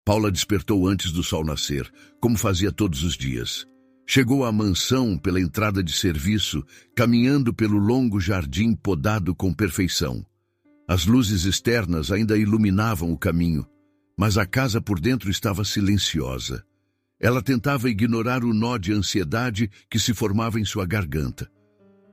Paula despertou antes do sol nascer, como fazia todos os dias. Chegou à mansão pela entrada de serviço, caminhando pelo longo jardim podado com perfeição. As luzes externas ainda iluminavam o caminho, mas a casa por dentro estava silenciosa. Ela tentava ignorar o nó de ansiedade que se formava em sua garganta.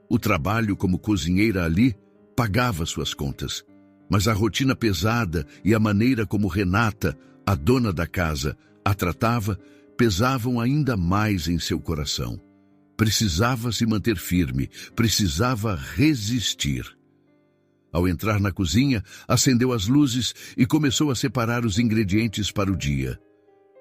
O trabalho como cozinheira ali pagava suas contas, mas a rotina pesada e a maneira como Renata, a dona da casa, a tratava, pesavam ainda mais em seu coração. Precisava se manter firme, precisava resistir. Ao entrar na cozinha, acendeu as luzes e começou a separar os ingredientes para o dia.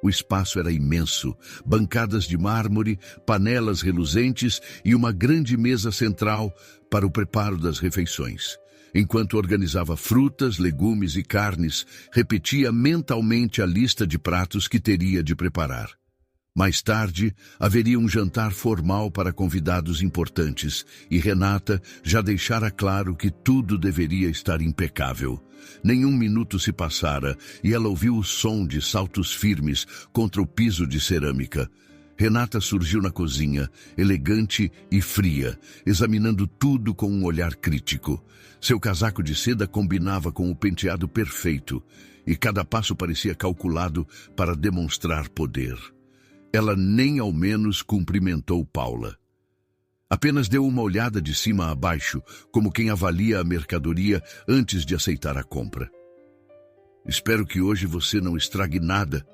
O espaço era imenso, bancadas de mármore, panelas reluzentes e uma grande mesa central para o preparo das refeições. Enquanto organizava frutas, legumes e carnes, repetia mentalmente a lista de pratos que teria de preparar. Mais tarde, haveria um jantar formal para convidados importantes, e Renata já deixara claro que tudo deveria estar impecável. Nenhum minuto se passara, e ela ouviu o som de saltos firmes contra o piso de cerâmica. Renata surgiu na cozinha, elegante e fria, examinando tudo com um olhar crítico. Seu casaco de seda combinava com o penteado perfeito, e cada passo parecia calculado para demonstrar poder. Ela nem ao menos cumprimentou Paula. Apenas deu uma olhada de cima a baixo, como quem avalia a mercadoria antes de aceitar a compra. "Espero que hoje você não estrague nada",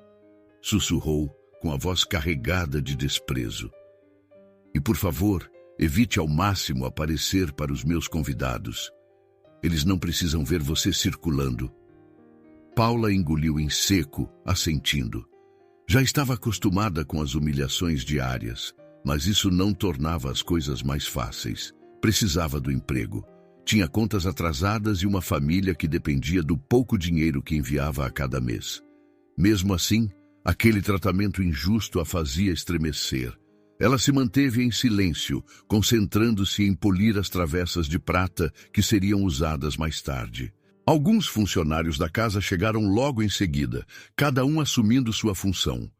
sussurrou, com a voz carregada de desprezo. "E por favor, evite ao máximo aparecer para os meus convidados. Eles não precisam ver você circulando." Paula engoliu em seco, assentindo. Já estava acostumada com as humilhações diárias, mas isso não tornava as coisas mais fáceis. Precisava do emprego. Tinha contas atrasadas e uma família que dependia do pouco dinheiro que enviava a cada mês. Mesmo assim, aquele tratamento injusto a fazia estremecer. Ela se manteve em silêncio, concentrando-se em polir as travessas de prata que seriam usadas mais tarde. Alguns funcionários da casa chegaram logo em seguida, cada um assumindo sua função.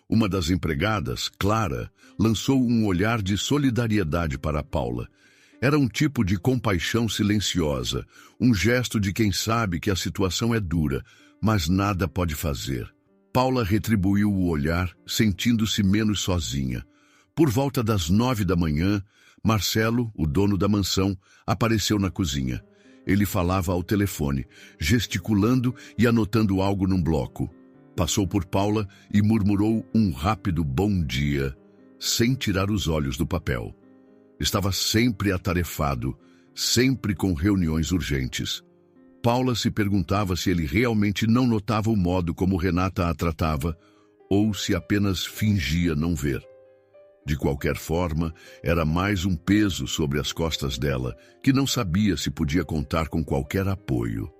Uma das empregadas, Clara, lançou um olhar de solidariedade para Paula. Era um tipo de compaixão silenciosa, um gesto de quem sabe que a situação é dura, mas nada pode fazer. Paula retribuiu o olhar, sentindo-se menos sozinha. Por volta das 9 da manhã, Marcelo, o dono da mansão, apareceu na cozinha. Ele falava ao telefone, gesticulando e anotando algo num bloco. Passou por Paula e murmurou um rápido bom dia, sem tirar os olhos do papel. Estava sempre atarefado, sempre com reuniões urgentes. Paula se perguntava se ele realmente não notava o modo como Renata a tratava, ou se apenas fingia não ver. De qualquer forma, era mais um peso sobre as costas dela, que não sabia se podia contar com qualquer apoio.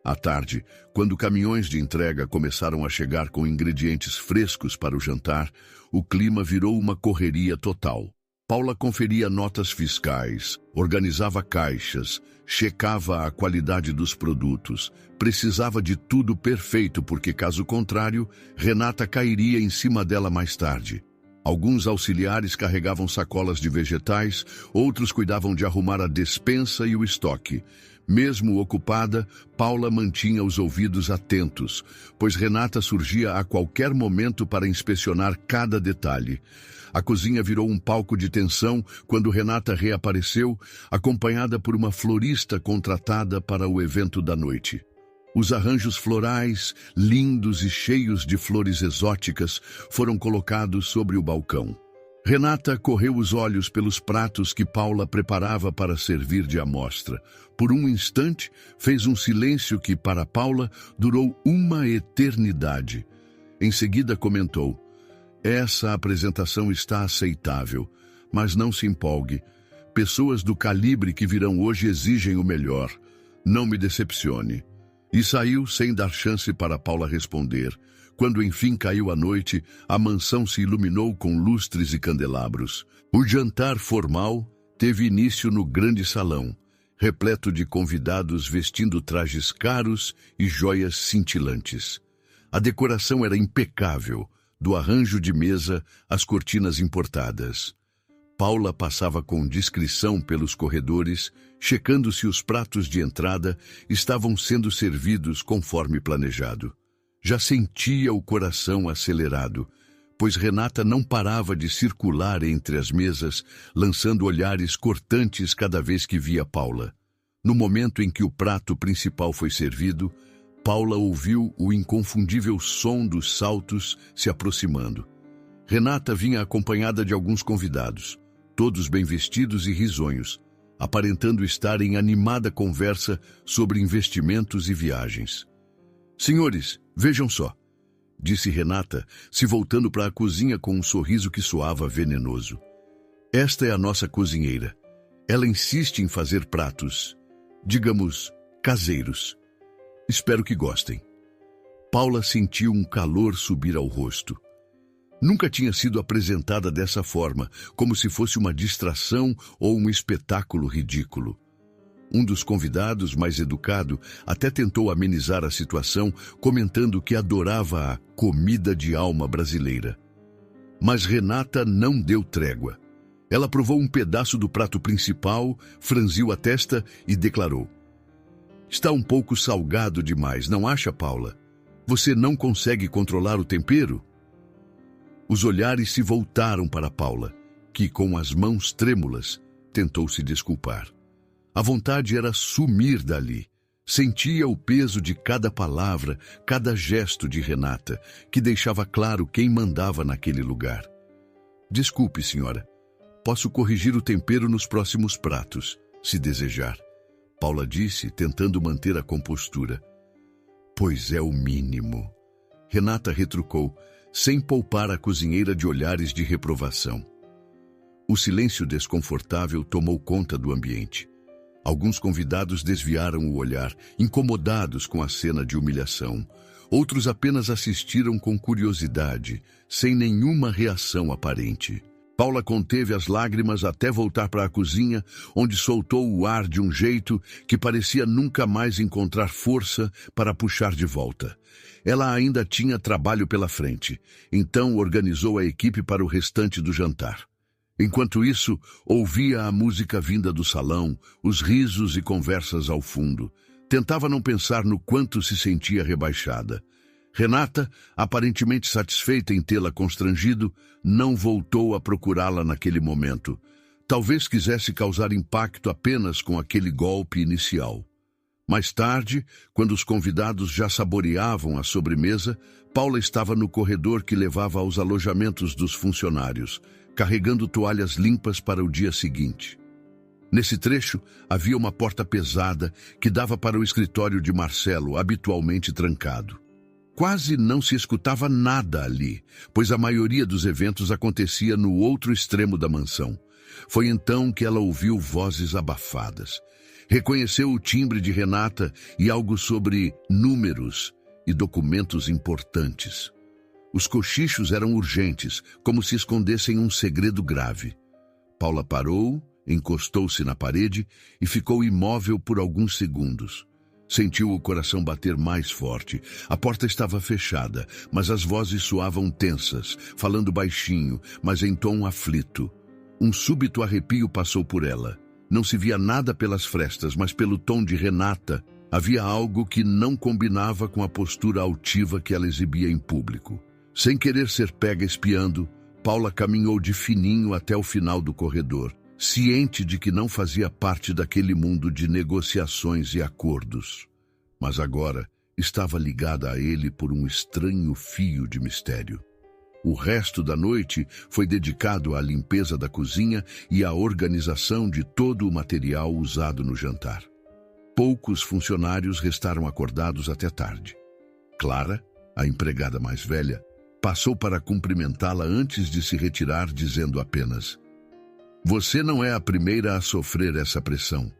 À tarde, quando caminhões de entrega começaram a chegar com ingredientes frescos para o jantar, o clima virou uma correria total. Paula conferia notas fiscais, organizava caixas, checava a qualidade dos produtos. Precisava de tudo perfeito porque, caso contrário, Renata cairia em cima dela mais tarde. Alguns auxiliares carregavam sacolas de vegetais, outros cuidavam de arrumar a despensa e o estoque. Mesmo ocupada, Paula mantinha os ouvidos atentos, pois Renata surgia a qualquer momento para inspecionar cada detalhe. A cozinha virou um palco de tensão quando Renata reapareceu, acompanhada por uma florista contratada para o evento da noite. Os arranjos florais, lindos e cheios de flores exóticas, foram colocados sobre o balcão. Renata correu os olhos pelos pratos que Paula preparava para servir de amostra. Por um instante, fez um silêncio que, para Paula, durou uma eternidade. Em seguida comentou: "Essa apresentação está aceitável, mas não se empolgue. Pessoas do calibre que virão hoje exigem o melhor. Não me decepcione." E saiu sem dar chance para Paula responder. Quando enfim caiu a noite, a mansão se iluminou com lustres e candelabros. O jantar formal teve início no grande salão, repleto de convidados vestindo trajes caros e joias cintilantes. A decoração era impecável, do arranjo de mesa às cortinas importadas. Paula passava com discrição pelos corredores, checando se os pratos de entrada estavam sendo servidos conforme planejado. Já sentia o coração acelerado, pois Renata não parava de circular entre as mesas, lançando olhares cortantes cada vez que via Paula. No momento em que o prato principal foi servido, Paula ouviu o inconfundível som dos saltos se aproximando. Renata vinha acompanhada de alguns convidados, todos bem vestidos e risonhos, aparentando estar em animada conversa sobre investimentos e viagens. "Senhores, vejam só", disse Renata, se voltando para a cozinha com um sorriso que soava venenoso. "Esta é a nossa cozinheira. Ela insiste em fazer pratos, digamos, caseiros. Espero que gostem." Paula sentiu um calor subir ao rosto. Nunca tinha sido apresentada dessa forma, como se fosse uma distração ou um espetáculo ridículo. Um dos convidados, mais educado, até tentou amenizar a situação, comentando que adorava a comida de alma brasileira. Mas Renata não deu trégua. Ela provou um pedaço do prato principal, franziu a testa e declarou: "Está um pouco salgado demais, não acha, Paula? Você não consegue controlar o tempero?" Os olhares se voltaram para Paula, que, com as mãos trêmulas, tentou se desculpar. A vontade era sumir dali. Sentia o peso de cada palavra, cada gesto de Renata, que deixava claro quem mandava naquele lugar. "Desculpe, senhora. Posso corrigir o tempero nos próximos pratos, se desejar", Paula disse, tentando manter a compostura. "Pois é o mínimo", Renata retrucou, sem poupar a cozinheira de olhares de reprovação. O silêncio desconfortável tomou conta do ambiente. Alguns convidados desviaram o olhar, incomodados com a cena de humilhação. Outros apenas assistiram com curiosidade, sem nenhuma reação aparente. Paula conteve as lágrimas até voltar para a cozinha, onde soltou o ar de um jeito que parecia nunca mais encontrar força para puxar de volta. Ela ainda tinha trabalho pela frente, então organizou a equipe para o restante do jantar. Enquanto isso, ouvia a música vinda do salão, os risos e conversas ao fundo. Tentava não pensar no quanto se sentia rebaixada. Renata, aparentemente satisfeita em tê-la constrangido, não voltou a procurá-la naquele momento. Talvez quisesse causar impacto apenas com aquele golpe inicial. Mais tarde, quando os convidados já saboreavam a sobremesa, Paula estava no corredor que levava aos alojamentos dos funcionários, carregando toalhas limpas para o dia seguinte. Nesse trecho, havia uma porta pesada que dava para o escritório de Marcelo, habitualmente trancado. Quase não se escutava nada ali, pois a maioria dos eventos acontecia no outro extremo da mansão. Foi então que ela ouviu vozes abafadas. Reconheceu o timbre de Renata e algo sobre números e documentos importantes. Os cochichos eram urgentes, como se escondessem um segredo grave. Paula parou, encostou-se na parede e ficou imóvel por alguns segundos. Sentiu o coração bater mais forte. A porta estava fechada, mas as vozes soavam tensas, falando baixinho, mas em tom aflito. Um súbito arrepio passou por ela. Não se via nada pelas frestas, mas pelo tom de Renata, havia algo que não combinava com a postura altiva que ela exibia em público. Sem querer ser pega espiando, Paula caminhou de fininho até o final do corredor, ciente de que não fazia parte daquele mundo de negociações e acordos. Mas agora estava ligada a ele por um estranho fio de mistério. O resto da noite foi dedicado à limpeza da cozinha e à organização de todo o material usado no jantar. Poucos funcionários restaram acordados até tarde. Clara, a empregada mais velha, passou para cumprimentá-la antes de se retirar, dizendo apenas: "Você não é a primeira a sofrer essa pressão.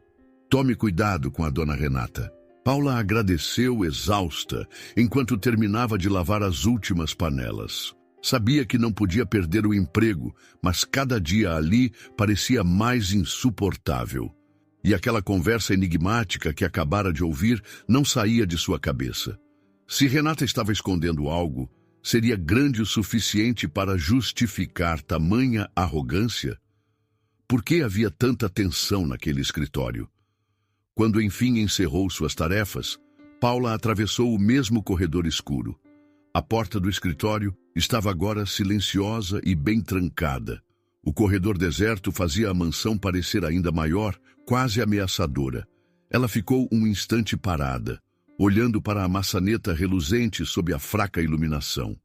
Tome cuidado com a dona Renata." Paula agradeceu exausta, enquanto terminava de lavar as últimas panelas. Sabia que não podia perder o emprego, mas cada dia ali parecia mais insuportável. E aquela conversa enigmática que acabara de ouvir não saía de sua cabeça. Se Renata estava escondendo algo, seria grande o suficiente para justificar tamanha arrogância? Por que havia tanta tensão naquele escritório? Quando enfim encerrou suas tarefas, Paula atravessou o mesmo corredor escuro. A porta do escritório estava agora silenciosa e bem trancada. O corredor deserto fazia a mansão parecer ainda maior, quase ameaçadora. Ela ficou um instante parada, olhando para a maçaneta reluzente sob a fraca iluminação.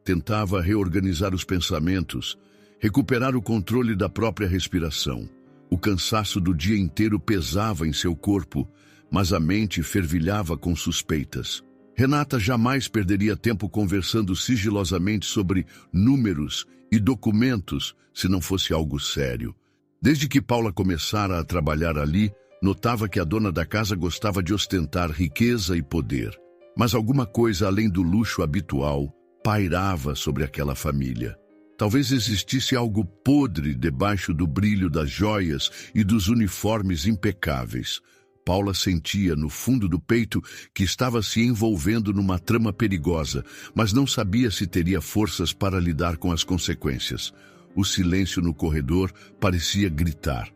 Tentava reorganizar os pensamentos, recuperar o controle da própria respiração. O cansaço do dia inteiro pesava em seu corpo, mas a mente fervilhava com suspeitas. Renata jamais perderia tempo conversando sigilosamente sobre números e documentos se não fosse algo sério. Desde que Paula começara a trabalhar ali, notava que a dona da casa gostava de ostentar riqueza e poder. Mas alguma coisa além do luxo habitual pairava sobre aquela família. Talvez existisse algo podre debaixo do brilho das joias e dos uniformes impecáveis. Paula sentia no fundo do peito que estava se envolvendo numa trama perigosa, mas não sabia se teria forças para lidar com as consequências. O silêncio no corredor parecia gritar.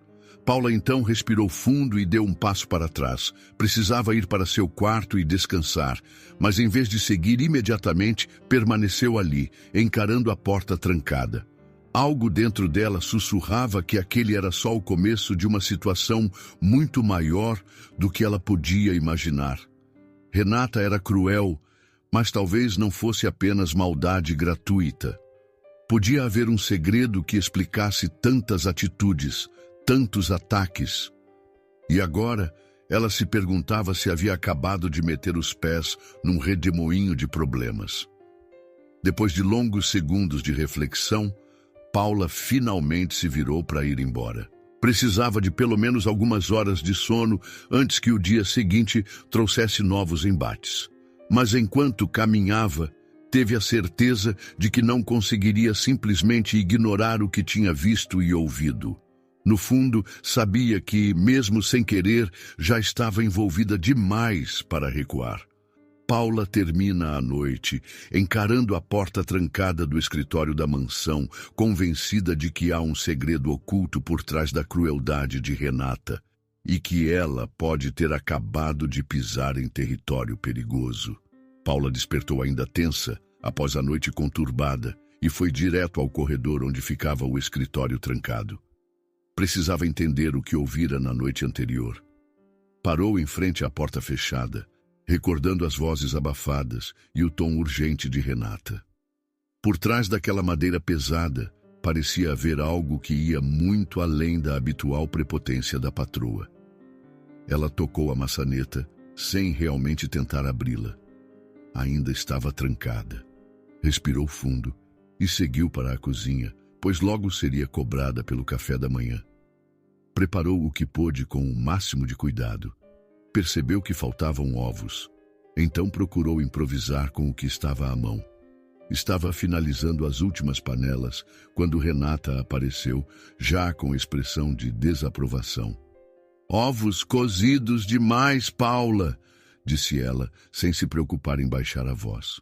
Paula então respirou fundo e deu um passo para trás. Precisava ir para seu quarto e descansar, mas em vez de seguir imediatamente, permaneceu ali, encarando a porta trancada. Algo dentro dela sussurrava que aquele era só o começo de uma situação muito maior do que ela podia imaginar. Renata era cruel, mas talvez não fosse apenas maldade gratuita. Podia haver um segredo que explicasse tantas atitudes, tantos ataques. E agora, ela se perguntava se havia acabado de meter os pés num redemoinho de problemas. Depois de longos segundos de reflexão, Paula finalmente se virou para ir embora. Precisava de pelo menos algumas horas de sono antes que o dia seguinte trouxesse novos embates. Mas enquanto caminhava, teve a certeza de que não conseguiria simplesmente ignorar o que tinha visto e ouvido. No fundo, sabia que, mesmo sem querer, já estava envolvida demais para recuar. Paula termina a noite, encarando a porta trancada do escritório da mansão, convencida de que há um segredo oculto por trás da crueldade de Renata, e que ela pode ter acabado de pisar em território perigoso. Paula despertou ainda tensa, após a noite conturbada, e foi direto ao corredor onde ficava o escritório trancado. Precisava entender o que ouvira na noite anterior. Parou em frente à porta fechada, recordando as vozes abafadas e o tom urgente de Renata. Por trás daquela madeira pesada, parecia haver algo que ia muito além da habitual prepotência da patroa. Ela tocou a maçaneta, sem realmente tentar abri-la. Ainda estava trancada. Respirou fundo e seguiu para a cozinha, pois logo seria cobrada pelo café da manhã. Preparou o que pôde com o máximo de cuidado. Percebeu que faltavam ovos. Então procurou improvisar com o que estava à mão. Estava finalizando as últimas panelas quando Renata apareceu, já com expressão de desaprovação. "Ovos cozidos demais, Paula", disse ela, sem se preocupar em baixar a voz.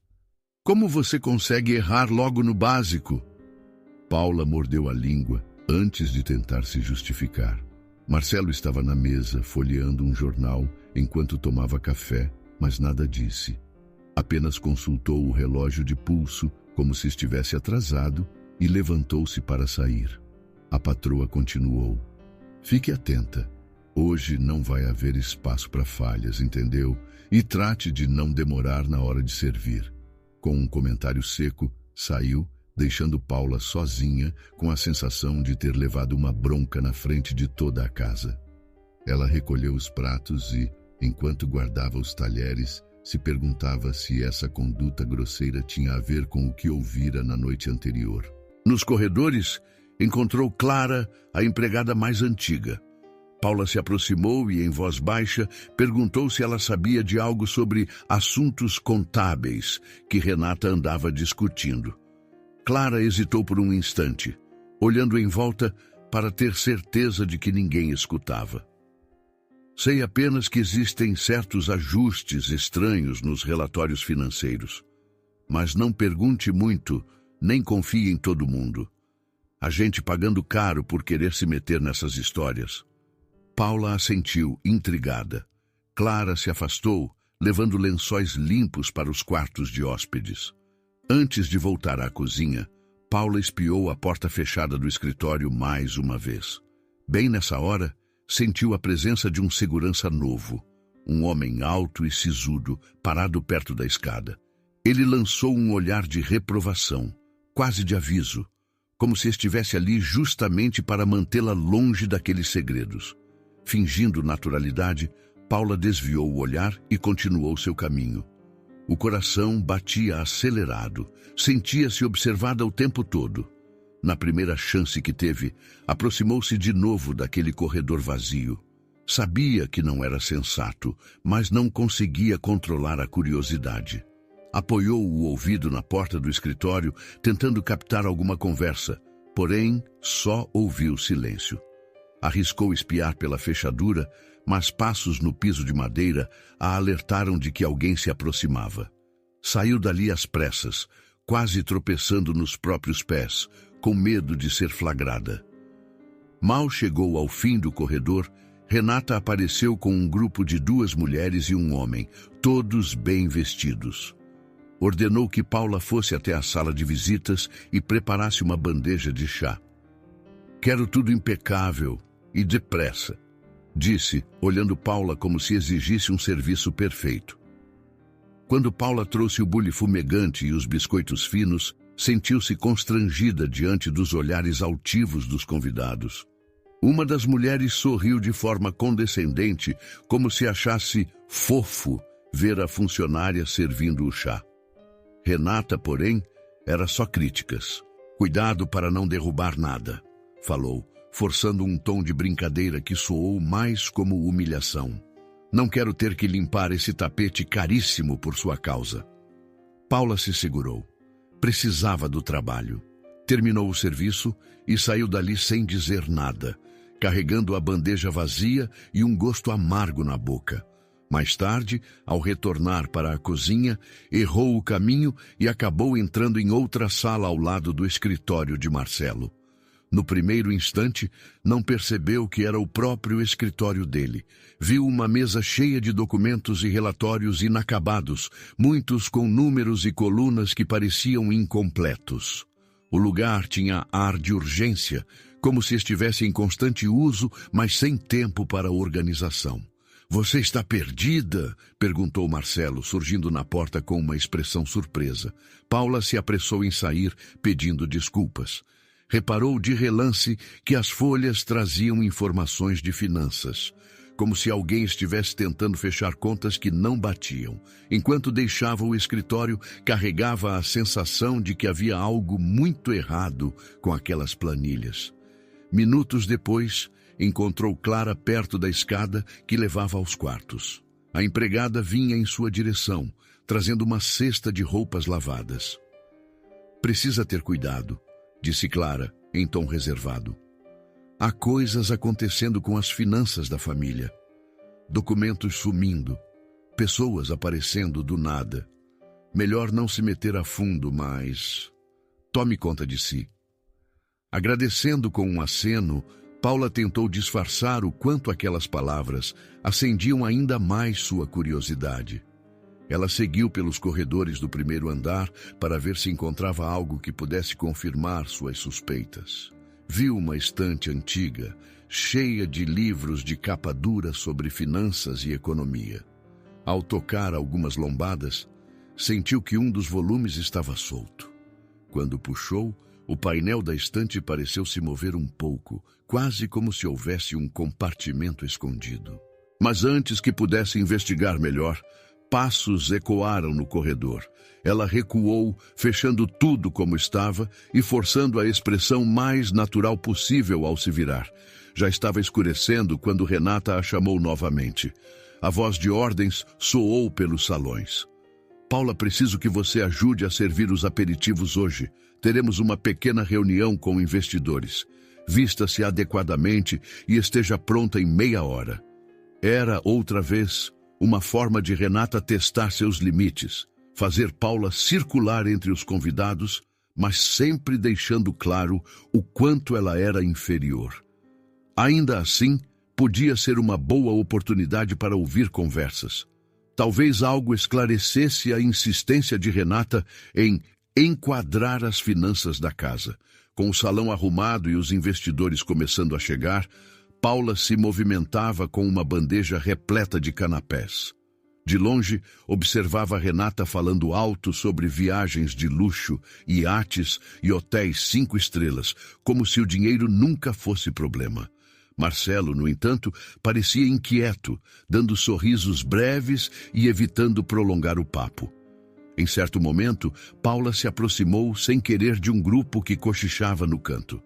"Como você consegue errar logo no básico?" Paula mordeu a língua antes de tentar se justificar. Marcelo estava na mesa, folheando um jornal enquanto tomava café, mas nada disse. Apenas consultou o relógio de pulso, como se estivesse atrasado, e levantou-se para sair. A patroa continuou. "Fique atenta. Hoje não vai haver espaço para falhas, entendeu? E trate de não demorar na hora de servir." Com um comentário seco, saiu, deixando Paula sozinha, com a sensação de ter levado uma bronca na frente de toda a casa. Ela recolheu os pratos e, enquanto guardava os talheres, se perguntava se essa conduta grosseira tinha a ver com o que ouvira na noite anterior. Nos corredores, encontrou Clara, a empregada mais antiga. Paula se aproximou e, em voz baixa, perguntou se ela sabia de algo sobre assuntos contábeis que Renata andava discutindo. Clara hesitou por um instante, olhando em volta para ter certeza de que ninguém escutava. Sei apenas que existem certos ajustes estranhos nos relatórios financeiros. Mas não pergunte muito, nem confie em todo mundo. A gente pagando caro por querer se meter nessas histórias. Paula assentiu, intrigada. Clara se afastou, levando lençóis limpos para os quartos de hóspedes. Antes de voltar à cozinha, Paula espiou a porta fechada do escritório mais uma vez. Bem nessa hora, sentiu a presença de um segurança novo, um homem alto e sisudo, parado perto da escada. Ele lançou um olhar de reprovação, quase de aviso, como se estivesse ali justamente para mantê-la longe daqueles segredos. Fingindo naturalidade, Paula desviou o olhar e continuou seu caminho. O coração batia acelerado, sentia-se observada o tempo todo. Na primeira chance que teve, aproximou-se de novo daquele corredor vazio. Sabia que não era sensato, mas não conseguia controlar a curiosidade. Apoiou o ouvido na porta do escritório, tentando captar alguma conversa, porém só ouviu silêncio. Arriscou espiar pela fechadura, mas passos no piso de madeira a alertaram de que alguém se aproximava. Saiu dali às pressas, quase tropeçando nos próprios pés, com medo de ser flagrada. Mal chegou ao fim do corredor, Renata apareceu com um grupo de 2 mulheres e um homem, todos bem vestidos. Ordenou que Paula fosse até a sala de visitas e preparasse uma bandeja de chá. "Quero tudo impecável e depressa", disse, olhando Paula como se exigisse um serviço perfeito. Quando Paula trouxe o bule fumegante e os biscoitos finos, sentiu-se constrangida diante dos olhares altivos dos convidados. Uma das mulheres sorriu de forma condescendente, como se achasse fofo ver a funcionária servindo o chá. Renata, porém, era só críticas. "Cuidado para não derrubar nada", falou, forçando um tom de brincadeira que soou mais como humilhação. "Não quero ter que limpar esse tapete caríssimo por sua causa." Paula se segurou. Precisava do trabalho. Terminou o serviço e saiu dali sem dizer nada, carregando a bandeja vazia e um gosto amargo na boca. Mais tarde, ao retornar para a cozinha, errou o caminho e acabou entrando em outra sala ao lado do escritório de Marcelo. No primeiro instante, não percebeu que era o próprio escritório dele. Viu uma mesa cheia de documentos e relatórios inacabados, muitos com números e colunas que pareciam incompletos. O lugar tinha ar de urgência, como se estivesse em constante uso, mas sem tempo para organização. "Você está perdida?", perguntou Marcelo, surgindo na porta com uma expressão surpresa. Paula se apressou em sair, pedindo desculpas. Reparou de relance que as folhas traziam informações de finanças, como se alguém estivesse tentando fechar contas que não batiam. Enquanto deixava o escritório, carregava a sensação de que havia algo muito errado com aquelas planilhas. Minutos depois, encontrou Clara perto da escada que levava aos quartos. A empregada vinha em sua direção, trazendo uma cesta de roupas lavadas. "Precisa ter cuidado", disse Clara, em tom reservado. "Há coisas acontecendo com as finanças da família. Documentos sumindo, pessoas aparecendo do nada. Melhor não se meter a fundo, mas tome conta de si." Agradecendo com um aceno, Paula tentou disfarçar o quanto aquelas palavras acendiam ainda mais sua curiosidade. Ela seguiu pelos corredores do primeiro andar para ver se encontrava algo que pudesse confirmar suas suspeitas. Viu uma estante antiga, cheia de livros de capa dura sobre finanças e economia. Ao tocar algumas lombadas, sentiu que um dos volumes estava solto. Quando puxou, o painel da estante pareceu se mover um pouco, quase como se houvesse um compartimento escondido. Mas antes que pudesse investigar melhor, passos ecoaram no corredor. Ela recuou, fechando tudo como estava e forçando a expressão mais natural possível ao se virar. Já estava escurecendo quando Renata a chamou novamente. A voz de ordens soou pelos salões. "Paula, preciso que você ajude a servir os aperitivos hoje. Teremos uma pequena reunião com investidores. Vista-se adequadamente e esteja pronta em meia hora." Era, outra vez, uma forma de Renata testar seus limites, fazer Paula circular entre os convidados, mas sempre deixando claro o quanto ela era inferior. Ainda assim, podia ser uma boa oportunidade para ouvir conversas. Talvez algo esclarecesse a insistência de Renata em enquadrar as finanças da casa. Com o salão arrumado e os investidores começando a chegar, Paula se movimentava com uma bandeja repleta de canapés. De longe, observava Renata falando alto sobre viagens de luxo, iates e hotéis 5 estrelas, como se o dinheiro nunca fosse problema. Marcelo, no entanto, parecia inquieto, dando sorrisos breves e evitando prolongar o papo. Em certo momento, Paula se aproximou sem querer de um grupo que cochichava no canto.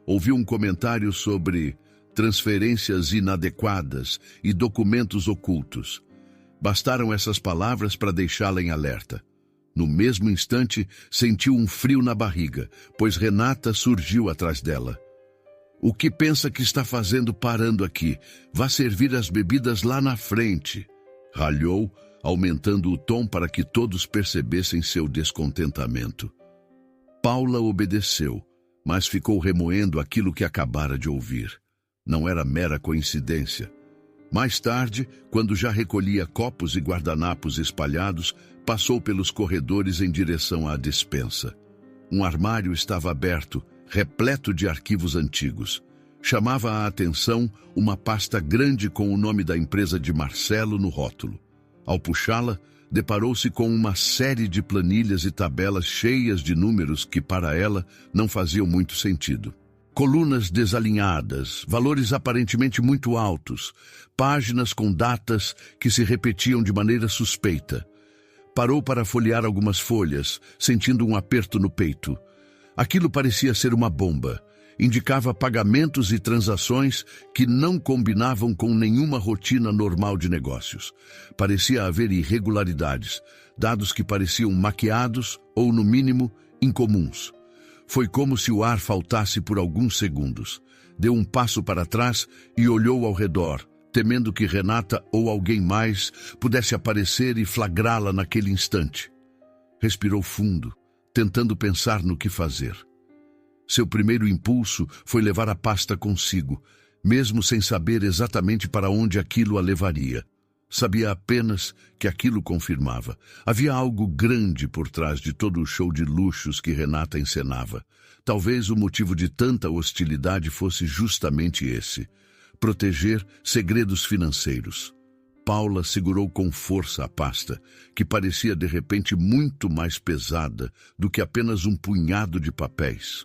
Ouviu um comentário sobre transferências inadequadas e documentos ocultos. Bastaram essas palavras para deixá-la em alerta. No mesmo instante, sentiu um frio na barriga, pois Renata surgiu atrás dela. O que pensa que está fazendo parando aqui? Vá servir as bebidas lá na frente. Ralhou, aumentando o tom para que todos percebessem seu descontentamento. Paula obedeceu, mas ficou remoendo aquilo que acabara de ouvir. Não era mera coincidência. Mais tarde, quando já recolhia copos e guardanapos espalhados, passou pelos corredores em direção à despensa. Um armário estava aberto, repleto de arquivos antigos. Chamava a atenção uma pasta grande com o nome da empresa de Marcelo no rótulo. Ao puxá-la, deparou-se com uma série de planilhas e tabelas cheias de números que, para ela, não faziam muito sentido. Colunas desalinhadas, valores aparentemente muito altos, páginas com datas que se repetiam de maneira suspeita. Parou para folhear algumas folhas, sentindo um aperto no peito. Aquilo parecia ser uma bomba. Indicava pagamentos e transações que não combinavam com nenhuma rotina normal de negócios. Parecia haver irregularidades, dados que pareciam maquiados ou, no mínimo, incomuns. Foi como se o ar faltasse por alguns segundos. Deu um passo para trás e olhou ao redor, temendo que Renata ou alguém mais pudesse aparecer e flagrá-la naquele instante. Respirou fundo, tentando pensar no que fazer. Seu primeiro impulso foi levar a pasta consigo, mesmo sem saber exatamente para onde aquilo a levaria. Sabia apenas que aquilo confirmava. Havia algo grande por trás de todo o show de luxos que Renata encenava. Talvez o motivo de tanta hostilidade fosse justamente esse: proteger segredos financeiros. Paula segurou com força a pasta, que parecia de repente muito mais pesada do que apenas um punhado de papéis.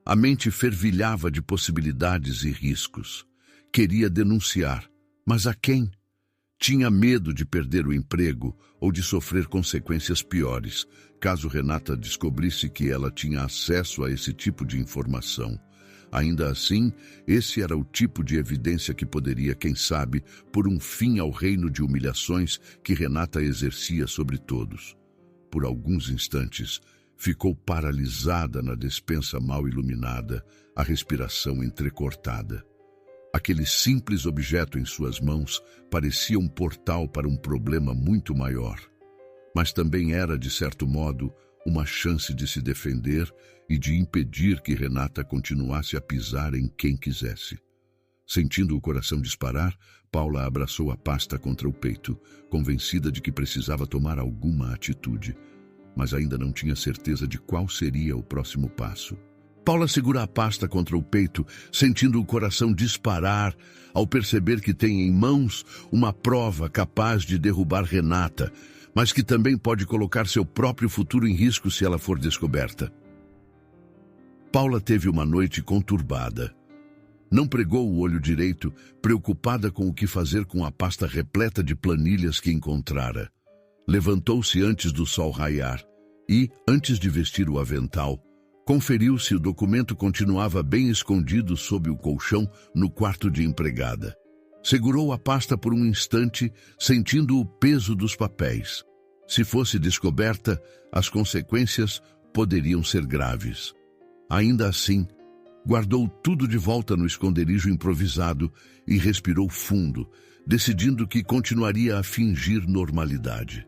A mente fervilhava de possibilidades e riscos. Queria denunciar, mas a quem? Tinha medo de perder o emprego ou de sofrer consequências piores, caso Renata descobrisse que ela tinha acesso a esse tipo de informação. Ainda assim, esse era o tipo de evidência que poderia, quem sabe, pôr um fim ao reino de humilhações que Renata exercia sobre todos. Por alguns instantes, ficou paralisada na despensa mal iluminada, a respiração entrecortada. Aquele simples objeto em suas mãos parecia um portal para um problema muito maior. Mas também era, de certo modo, uma chance de se defender e de impedir que Renata continuasse a pisar em quem quisesse. Sentindo o coração disparar, Paula abraçou a pasta contra o peito, convencida de que precisava tomar alguma atitude, mas ainda não tinha certeza de qual seria o próximo passo. Paula segura a pasta contra o peito, sentindo o coração disparar ao perceber que tem em mãos uma prova capaz de derrubar Renata, mas que também pode colocar seu próprio futuro em risco se ela for descoberta. Paula teve uma noite conturbada. Não pregou o olho direito, preocupada com o que fazer com a pasta repleta de planilhas que encontrara. Levantou-se antes do sol raiar e, antes de vestir o avental, conferiu se o documento continuava bem escondido sob o colchão no quarto de empregada. Segurou a pasta por um instante, sentindo o peso dos papéis. Se fosse descoberta, as consequências poderiam ser graves. Ainda assim, guardou tudo de volta no esconderijo improvisado e respirou fundo, decidindo que continuaria a fingir normalidade.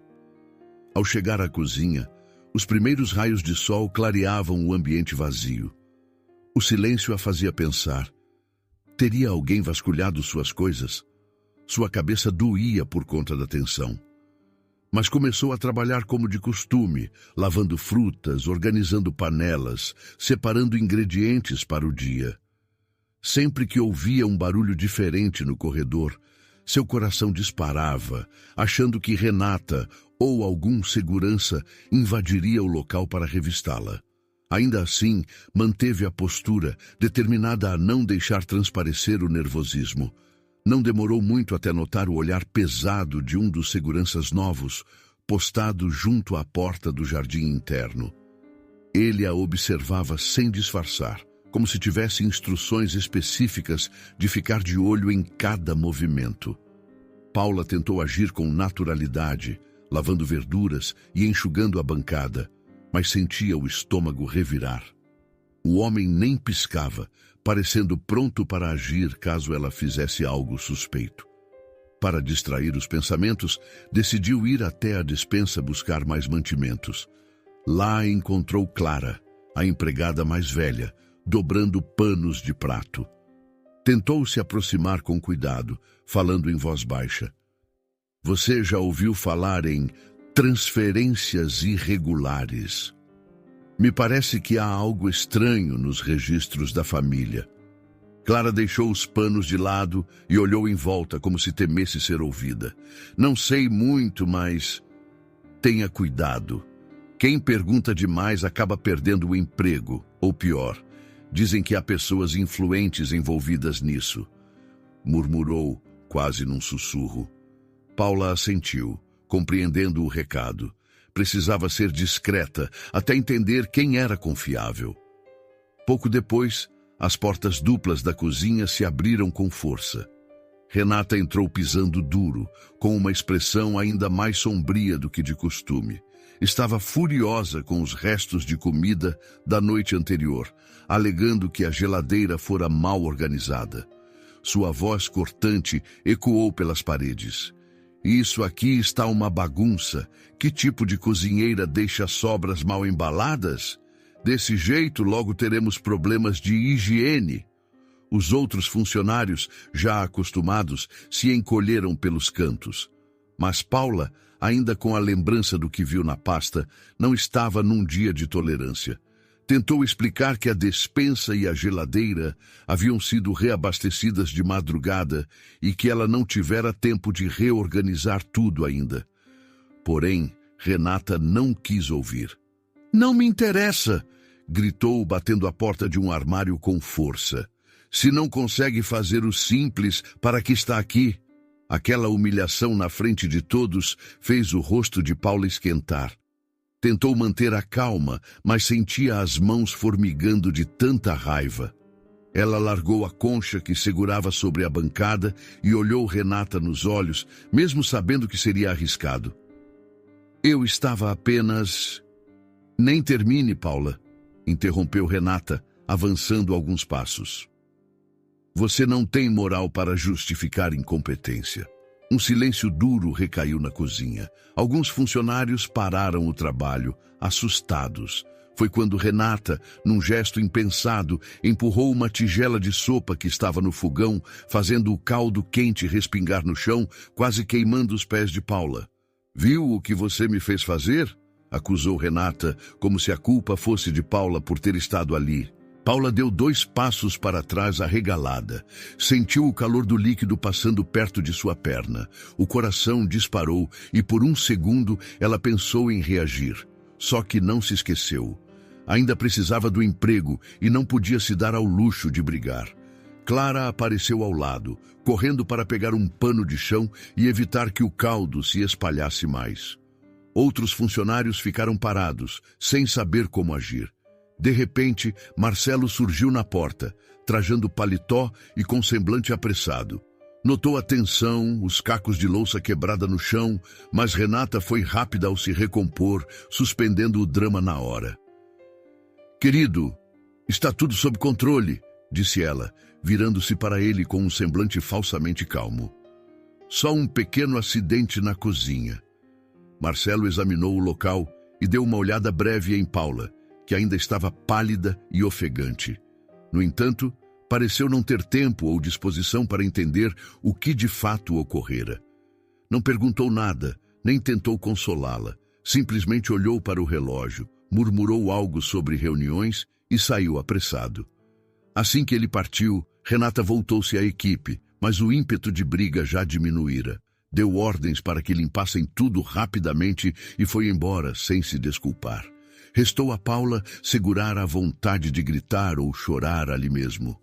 Ao chegar à cozinha, os primeiros raios de sol clareavam o ambiente vazio. O silêncio a fazia pensar. Teria alguém vasculhado suas coisas? Sua cabeça doía por conta da tensão. Mas começou a trabalhar como de costume, lavando frutas, organizando panelas, separando ingredientes para o dia. Sempre que ouvia um barulho diferente no corredor, seu coração disparava, achando que Renata ou algum segurança invadiria o local para revistá-la. Ainda assim, manteve a postura, determinada a não deixar transparecer o nervosismo. Não demorou muito até notar o olhar pesado de um dos seguranças novos, postado junto à porta do jardim interno. Ele a observava sem disfarçar, como se tivesse instruções específicas de ficar de olho em cada movimento. Paula tentou agir com naturalidade, lavando verduras e enxugando a bancada, mas sentia o estômago revirar. O homem nem piscava, parecendo pronto para agir caso ela fizesse algo suspeito. Para distrair os pensamentos, decidiu ir até a despensa buscar mais mantimentos. Lá encontrou Clara, a empregada mais velha, dobrando panos de prato. Tentou se aproximar com cuidado, falando em voz baixa. Você já ouviu falar em transferências irregulares? Me parece que há algo estranho nos registros da família. Clara deixou os panos de lado e olhou em volta como se temesse ser ouvida. Não sei muito, mas tenha cuidado. Quem pergunta demais acaba perdendo o emprego, ou pior, dizem que há pessoas influentes envolvidas nisso. Murmurou, quase num sussurro. Paula assentiu, compreendendo o recado. Precisava ser discreta até entender quem era confiável. Pouco depois, as portas duplas da cozinha se abriram com força. Renata entrou pisando duro, com uma expressão ainda mais sombria do que de costume. Estava furiosa com os restos de comida da noite anterior, alegando que a geladeira fora mal organizada. Sua voz cortante ecoou pelas paredes. Isso aqui está uma bagunça. Que tipo de cozinheira deixa sobras mal embaladas? Desse jeito, logo teremos problemas de higiene. Os outros funcionários, já acostumados, se encolheram pelos cantos. Mas Paula, ainda com a lembrança do que viu na pasta, não estava num dia de tolerância. Tentou explicar que a despensa e a geladeira haviam sido reabastecidas de madrugada e que ela não tivera tempo de reorganizar tudo ainda. Porém, Renata não quis ouvir. Não me interessa, gritou, batendo a porta de um armário com força. Se não consegue fazer o simples, para que está aqui? Aquela humilhação na frente de todos fez o rosto de Paula esquentar. Tentou manter a calma, mas sentia as mãos formigando de tanta raiva. Ela largou a concha que segurava sobre a bancada e olhou Renata nos olhos, mesmo sabendo que seria arriscado. Eu estava apenas... Nem termine, Paula, interrompeu Renata, avançando alguns passos. Você não tem moral para justificar incompetência. Um silêncio duro recaiu na cozinha. Alguns funcionários pararam o trabalho, assustados. Foi quando Renata, num gesto impensado, empurrou uma tigela de sopa que estava no fogão, fazendo o caldo quente respingar no chão, quase queimando os pés de Paula. Viu o que você me fez fazer? Acusou Renata, como se a culpa fosse de Paula por ter estado ali. Paula deu 2 passos para trás arregalada. Sentiu o calor do líquido passando perto de sua perna. O coração disparou e por um segundo ela pensou em reagir. Só que não se esqueceu. Ainda precisava do emprego e não podia se dar ao luxo de brigar. Clara apareceu ao lado, correndo para pegar um pano de chão e evitar que o caldo se espalhasse mais. Outros funcionários ficaram parados, sem saber como agir. De repente, Marcelo surgiu na porta, trajando paletó e com semblante apressado. Notou a tensão, os cacos de louça quebrada no chão, mas Renata foi rápida ao se recompor, suspendendo o drama na hora. Querido, está tudo sob controle, disse ela, virando-se para ele com um semblante falsamente calmo. só um pequeno acidente na cozinha. Marcelo examinou o local e deu uma olhada breve em Paula, que ainda estava pálida e ofegante. No entanto, pareceu não ter tempo ou disposição para entender o que de fato ocorrera. Não perguntou nada, nem tentou consolá-la. Simplesmente olhou para o relógio, murmurou algo sobre reuniões e saiu apressado. Assim que ele partiu, Renata voltou-se à equipe, mas o ímpeto de briga já diminuíra. Deu ordens para que limpassem tudo rapidamente e foi embora sem se desculpar. Restou a Paula segurar a vontade de gritar ou chorar ali mesmo.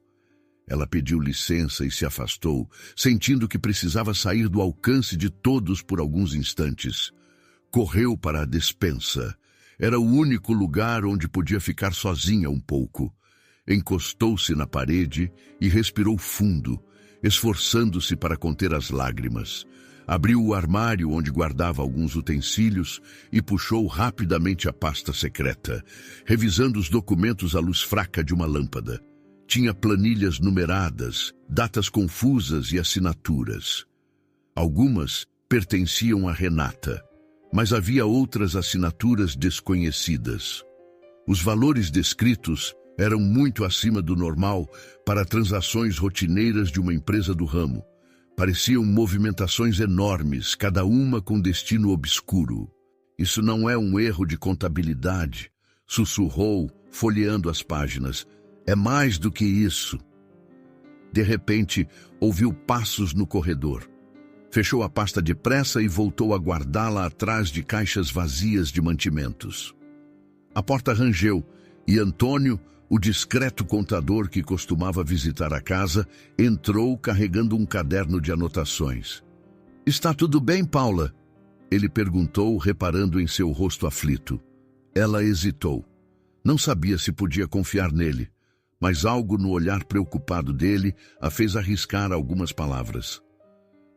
Ela pediu licença e se afastou, sentindo que precisava sair do alcance de todos por alguns instantes. Correu para a despensa. Era o único lugar onde podia ficar sozinha um pouco. Encostou-se na parede e respirou fundo, esforçando-se para conter as lágrimas. Abriu o armário onde guardava alguns utensílios e puxou rapidamente a pasta secreta, revisando os documentos à luz fraca de uma lâmpada. Tinha planilhas numeradas, datas confusas e assinaturas. Algumas pertenciam a Renata, mas havia outras assinaturas desconhecidas. Os valores descritos eram muito acima do normal para transações rotineiras de uma empresa do ramo. Pareciam movimentações enormes, cada uma com destino obscuro. Isso não é um erro de contabilidade, sussurrou, folheando as páginas. É mais do que isso. De repente, ouviu passos no corredor. Fechou a pasta depressa e voltou a guardá-la atrás de caixas vazias de mantimentos. A porta rangeu e Antônio, o discreto contador que costumava visitar a casa, entrou carregando um caderno de anotações. "Está tudo bem, Paula?" Ele perguntou, reparando em seu rosto aflito. Ela hesitou. Não sabia se podia confiar nele, mas algo no olhar preocupado dele a fez arriscar algumas palavras.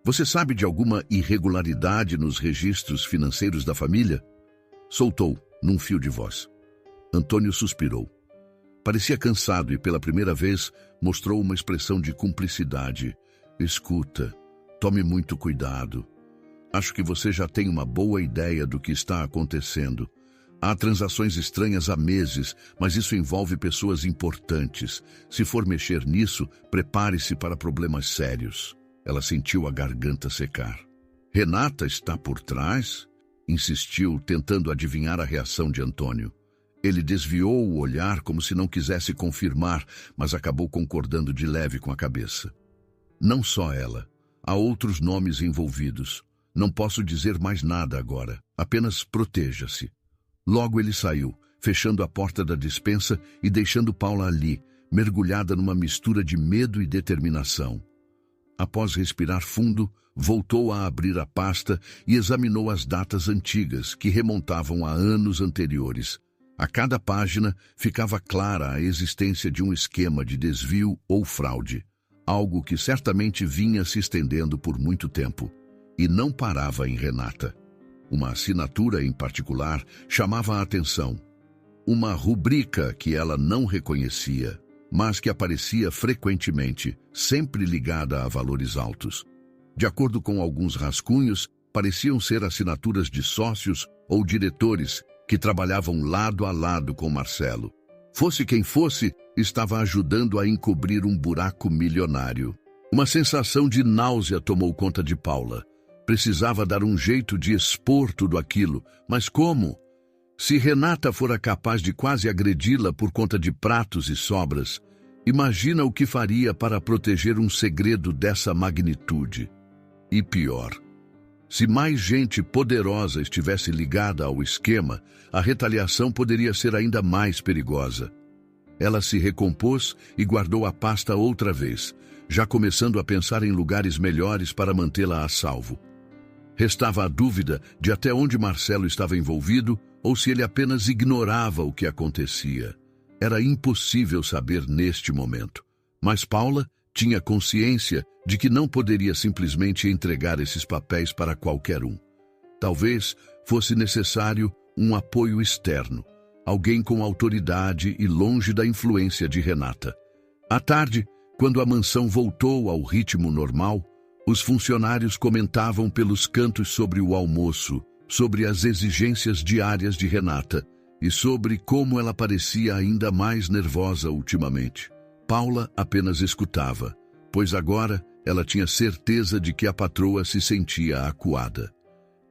"Você sabe de alguma irregularidade nos registros financeiros da família?" Soltou, num fio de voz. Antônio suspirou. Parecia cansado e, pela primeira vez, mostrou uma expressão de cumplicidade. "Escuta, tome muito cuidado. Acho que você já tem uma boa ideia do que está acontecendo. Há transações estranhas há meses, mas isso envolve pessoas importantes. Se for mexer nisso, prepare-se para problemas sérios." Ela sentiu a garganta secar. "Renata está por trás?" insistiu, tentando adivinhar a reação de Antônio. Ele desviou o olhar como se não quisesse confirmar, mas acabou concordando de leve com a cabeça. "Não só ela. Há outros nomes envolvidos. Não posso dizer mais nada agora. Apenas proteja-se." Logo ele saiu, fechando a porta da despensa e deixando Paula ali, mergulhada numa mistura de medo e determinação. Após respirar fundo, voltou a abrir a pasta e examinou as datas antigas, que remontavam a anos anteriores. A cada página ficava clara a existência de um esquema de desvio ou fraude, algo que certamente vinha se estendendo por muito tempo, e não parava em Renata. Uma assinatura em particular chamava a atenção. Uma rubrica que ela não reconhecia, mas que aparecia frequentemente, sempre ligada a valores altos. De acordo com alguns rascunhos, pareciam ser assinaturas de sócios ou diretores que trabalhavam lado a lado com Marcelo. Fosse quem fosse, estava ajudando a encobrir um buraco milionário. Uma sensação de náusea tomou conta de Paula. Precisava dar um jeito de expor tudo aquilo, mas como? Se Renata fora capaz de quase agredi-la por conta de pratos e sobras, imagina o que faria para proteger um segredo dessa magnitude. E pior, se mais gente poderosa estivesse ligada ao esquema, a retaliação poderia ser ainda mais perigosa. Ela se recompôs e guardou a pasta outra vez, já começando a pensar em lugares melhores para mantê-la a salvo. Restava a dúvida de até onde Marcelo estava envolvido ou se ele apenas ignorava o que acontecia. Era impossível saber neste momento. Mas Paula tinha consciência de que não poderia simplesmente entregar esses papéis para qualquer um. Talvez fosse necessário um apoio externo, alguém com autoridade e longe da influência de Renata. À tarde, quando a mansão voltou ao ritmo normal, Os funcionários comentavam pelos cantos sobre o almoço, sobre as exigências diárias de Renata e sobre como ela parecia ainda mais nervosa ultimamente. Paula apenas escutava, pois agora ela tinha certeza de que a patroa se sentia acuada.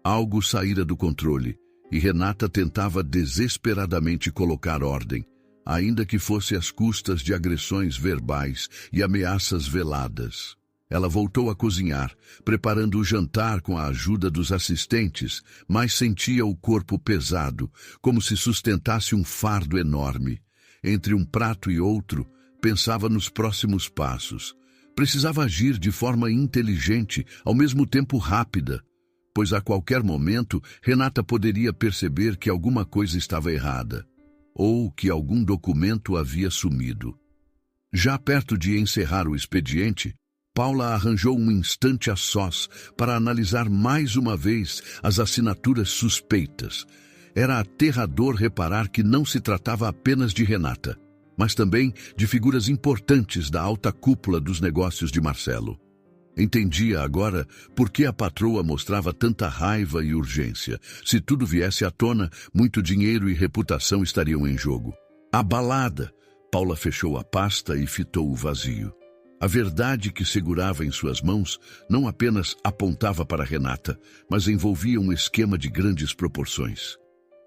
Algo saíra do controle e Renata tentava desesperadamente colocar ordem, ainda que fosse às custas de agressões verbais e ameaças veladas. Ela voltou a cozinhar, preparando o jantar com a ajuda dos assistentes, mas sentia o corpo pesado, como se sustentasse um fardo enorme. Entre um prato e outro, pensava nos próximos passos. Precisava agir de forma inteligente, ao mesmo tempo rápida, pois a qualquer momento Renata poderia perceber que alguma coisa estava errada, ou que algum documento havia sumido. Já perto de encerrar o expediente, Paula arranjou um instante a sós para analisar mais uma vez as assinaturas suspeitas. Era aterrador reparar que não se tratava apenas de Renata, mas também de figuras importantes da alta cúpula dos negócios de Marcelo. Entendia agora por que a patroa mostrava tanta raiva e urgência. Se tudo viesse à tona, muito dinheiro e reputação estariam em jogo. Abalada, Paula fechou a pasta e fitou o vazio. A verdade que segurava em suas mãos não apenas apontava para Renata, mas envolvia um esquema de grandes proporções.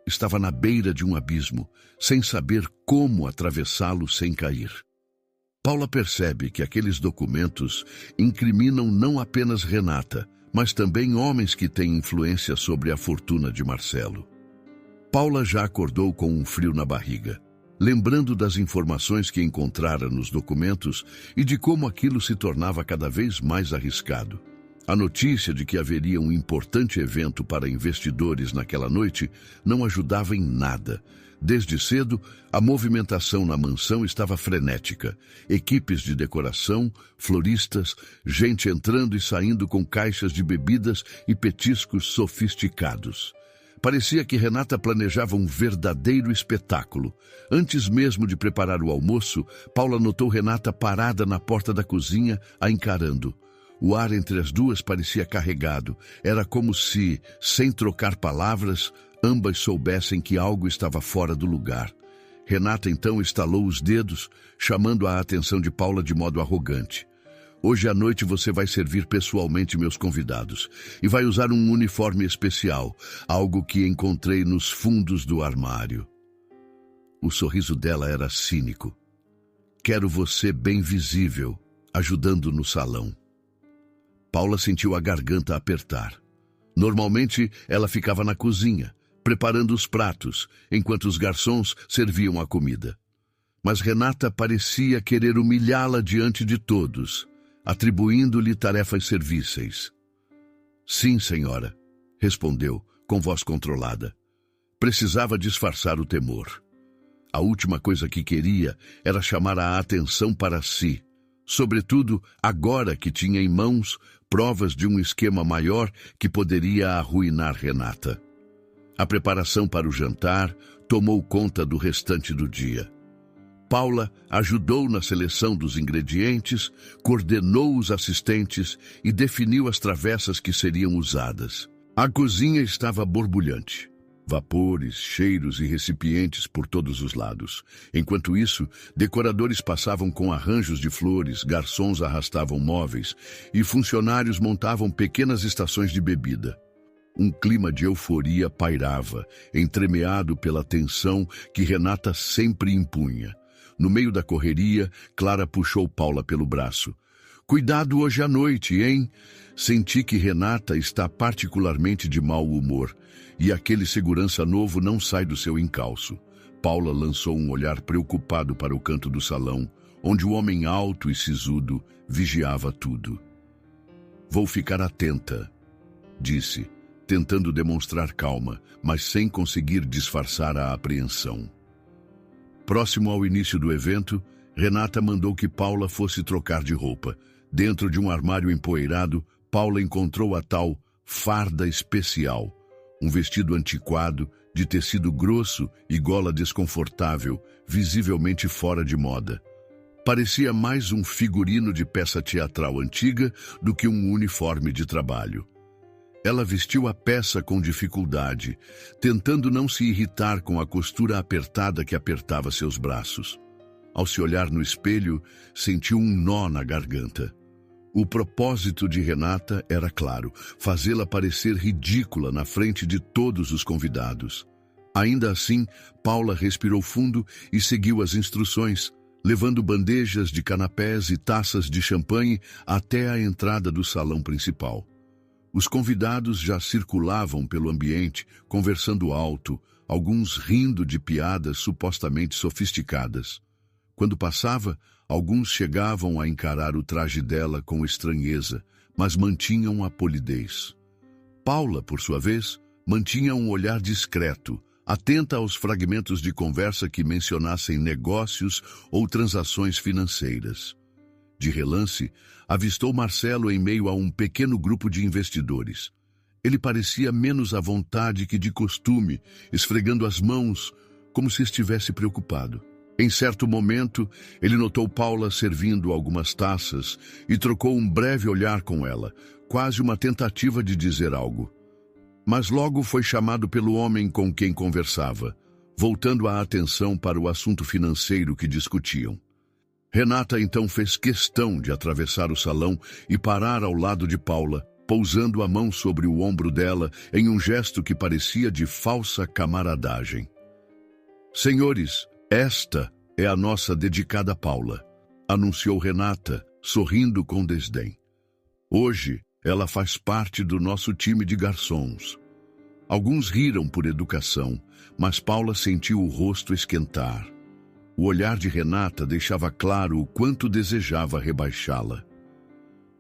Estava na beira de um abismo, sem saber como atravessá-lo sem cair. Paula percebe que aqueles documentos incriminam não apenas Renata, mas também homens que têm influência sobre a fortuna de Marcelo. Paula já acordou com um frio na barriga, lembrando das informações que encontrara nos documentos e de como aquilo se tornava cada vez mais arriscado. A notícia de que haveria um importante evento para investidores naquela noite não ajudava em nada. Desde cedo, a movimentação na mansão estava frenética. Equipes de decoração, floristas, gente entrando e saindo com caixas de bebidas e petiscos sofisticados. Parecia que Renata planejava um verdadeiro espetáculo. Antes mesmo de preparar o almoço, Paula notou Renata parada na porta da cozinha, a encarando. O ar entre as duas parecia carregado. Era como se, sem trocar palavras, ambas soubessem que algo estava fora do lugar. Renata então estalou os dedos, chamando a atenção de Paula de modo arrogante. Hoje à noite você vai servir pessoalmente meus convidados e vai usar um uniforme especial, algo que encontrei nos fundos do armário. O sorriso dela era cínico. Quero você bem visível, ajudando no salão. Paula sentiu a garganta apertar. Normalmente, ela ficava na cozinha, preparando os pratos, enquanto os garçons serviam a comida. Mas Renata parecia querer humilhá-la diante de todos, atribuindo-lhe tarefas servíceis. Sim, senhora, respondeu, com voz controlada. Precisava disfarçar o temor. A última coisa que queria era chamar a atenção para si, sobretudo agora que tinha em mãos provas de um esquema maior que poderia arruinar Renata. A preparação para o jantar tomou conta do restante do dia. Paula ajudou na seleção dos ingredientes, coordenou os assistentes e definiu as travessas que seriam usadas. A cozinha estava borbulhante. Vapores, cheiros e recipientes por todos os lados. Enquanto isso, decoradores passavam com arranjos de flores, garçons arrastavam móveis e funcionários montavam pequenas estações de bebida. Um clima de euforia pairava, entremeado pela tensão que Renata sempre impunha. No meio da correria, Clara puxou Paula pelo braço. Cuidado hoje à noite, hein? Senti que Renata está particularmente de mau humor e aquele segurança novo não sai do seu encalço. Paula lançou um olhar preocupado para o canto do salão, onde o homem alto e sisudo vigiava tudo. Vou ficar atenta, disse, tentando demonstrar calma, mas sem conseguir disfarçar a apreensão. Próximo ao início do evento, Renata mandou que Paula fosse trocar de roupa. Dentro de um armário empoeirado, Paula encontrou a tal farda especial, um vestido antiquado, de tecido grosso e gola desconfortável, visivelmente fora de moda. Parecia mais um figurino de peça teatral antiga do que um uniforme de trabalho. Ela vestiu a peça com dificuldade, tentando não se irritar com a costura apertada que apertava seus braços. Ao se olhar no espelho, sentiu um nó na garganta. O propósito de Renata era claro, fazê-la parecer ridícula na frente de todos os convidados. Ainda assim, Paula respirou fundo e seguiu as instruções, levando bandejas de canapés e taças de champanhe até a entrada do salão principal. Os convidados já circulavam pelo ambiente, conversando alto, alguns rindo de piadas supostamente sofisticadas. Quando passava, alguns chegavam a encarar o traje dela com estranheza, mas mantinham a polidez. Paula, por sua vez, mantinha um olhar discreto, atenta aos fragmentos de conversa que mencionassem negócios ou transações financeiras. De relance, avistou Marcelo em meio a um pequeno grupo de investidores. Ele parecia menos à vontade que de costume, esfregando as mãos, como se estivesse preocupado. Em certo momento, ele notou Paula servindo algumas taças e trocou um breve olhar com ela, quase uma tentativa de dizer algo. Mas logo foi chamado pelo homem com quem conversava, voltando a atenção para o assunto financeiro que discutiam. Renata então fez questão de atravessar o salão e parar ao lado de Paula, pousando a mão sobre o ombro dela em um gesto que parecia de falsa camaradagem. Senhores, esta é a nossa dedicada Paula, anunciou Renata, sorrindo com desdém. Hoje, ela faz parte do nosso time de garçons. Alguns riram por educação, mas Paula sentiu o rosto esquentar. O olhar de Renata deixava claro o quanto desejava rebaixá-la.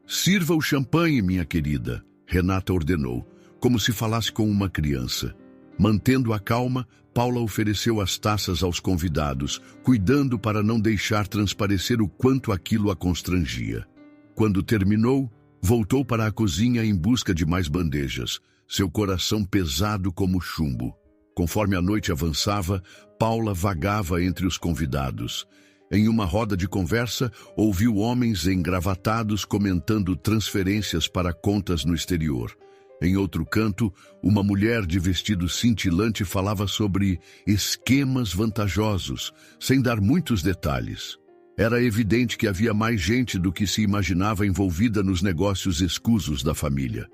Sirva o champanhe, minha querida, Renata ordenou, como se falasse com uma criança. Mantendo a calma, Paula ofereceu as taças aos convidados, cuidando para não deixar transparecer o quanto aquilo a constrangia. Quando terminou, voltou para a cozinha em busca de mais bandejas, seu coração pesado como chumbo. Conforme a noite avançava, Paula vagava entre os convidados. Em uma roda de conversa, ouviu homens engravatados comentando transferências para contas no exterior. Em outro canto, uma mulher de vestido cintilante falava sobre esquemas vantajosos, sem dar muitos detalhes. Era evidente que havia mais gente do que se imaginava envolvida nos negócios escusos da família.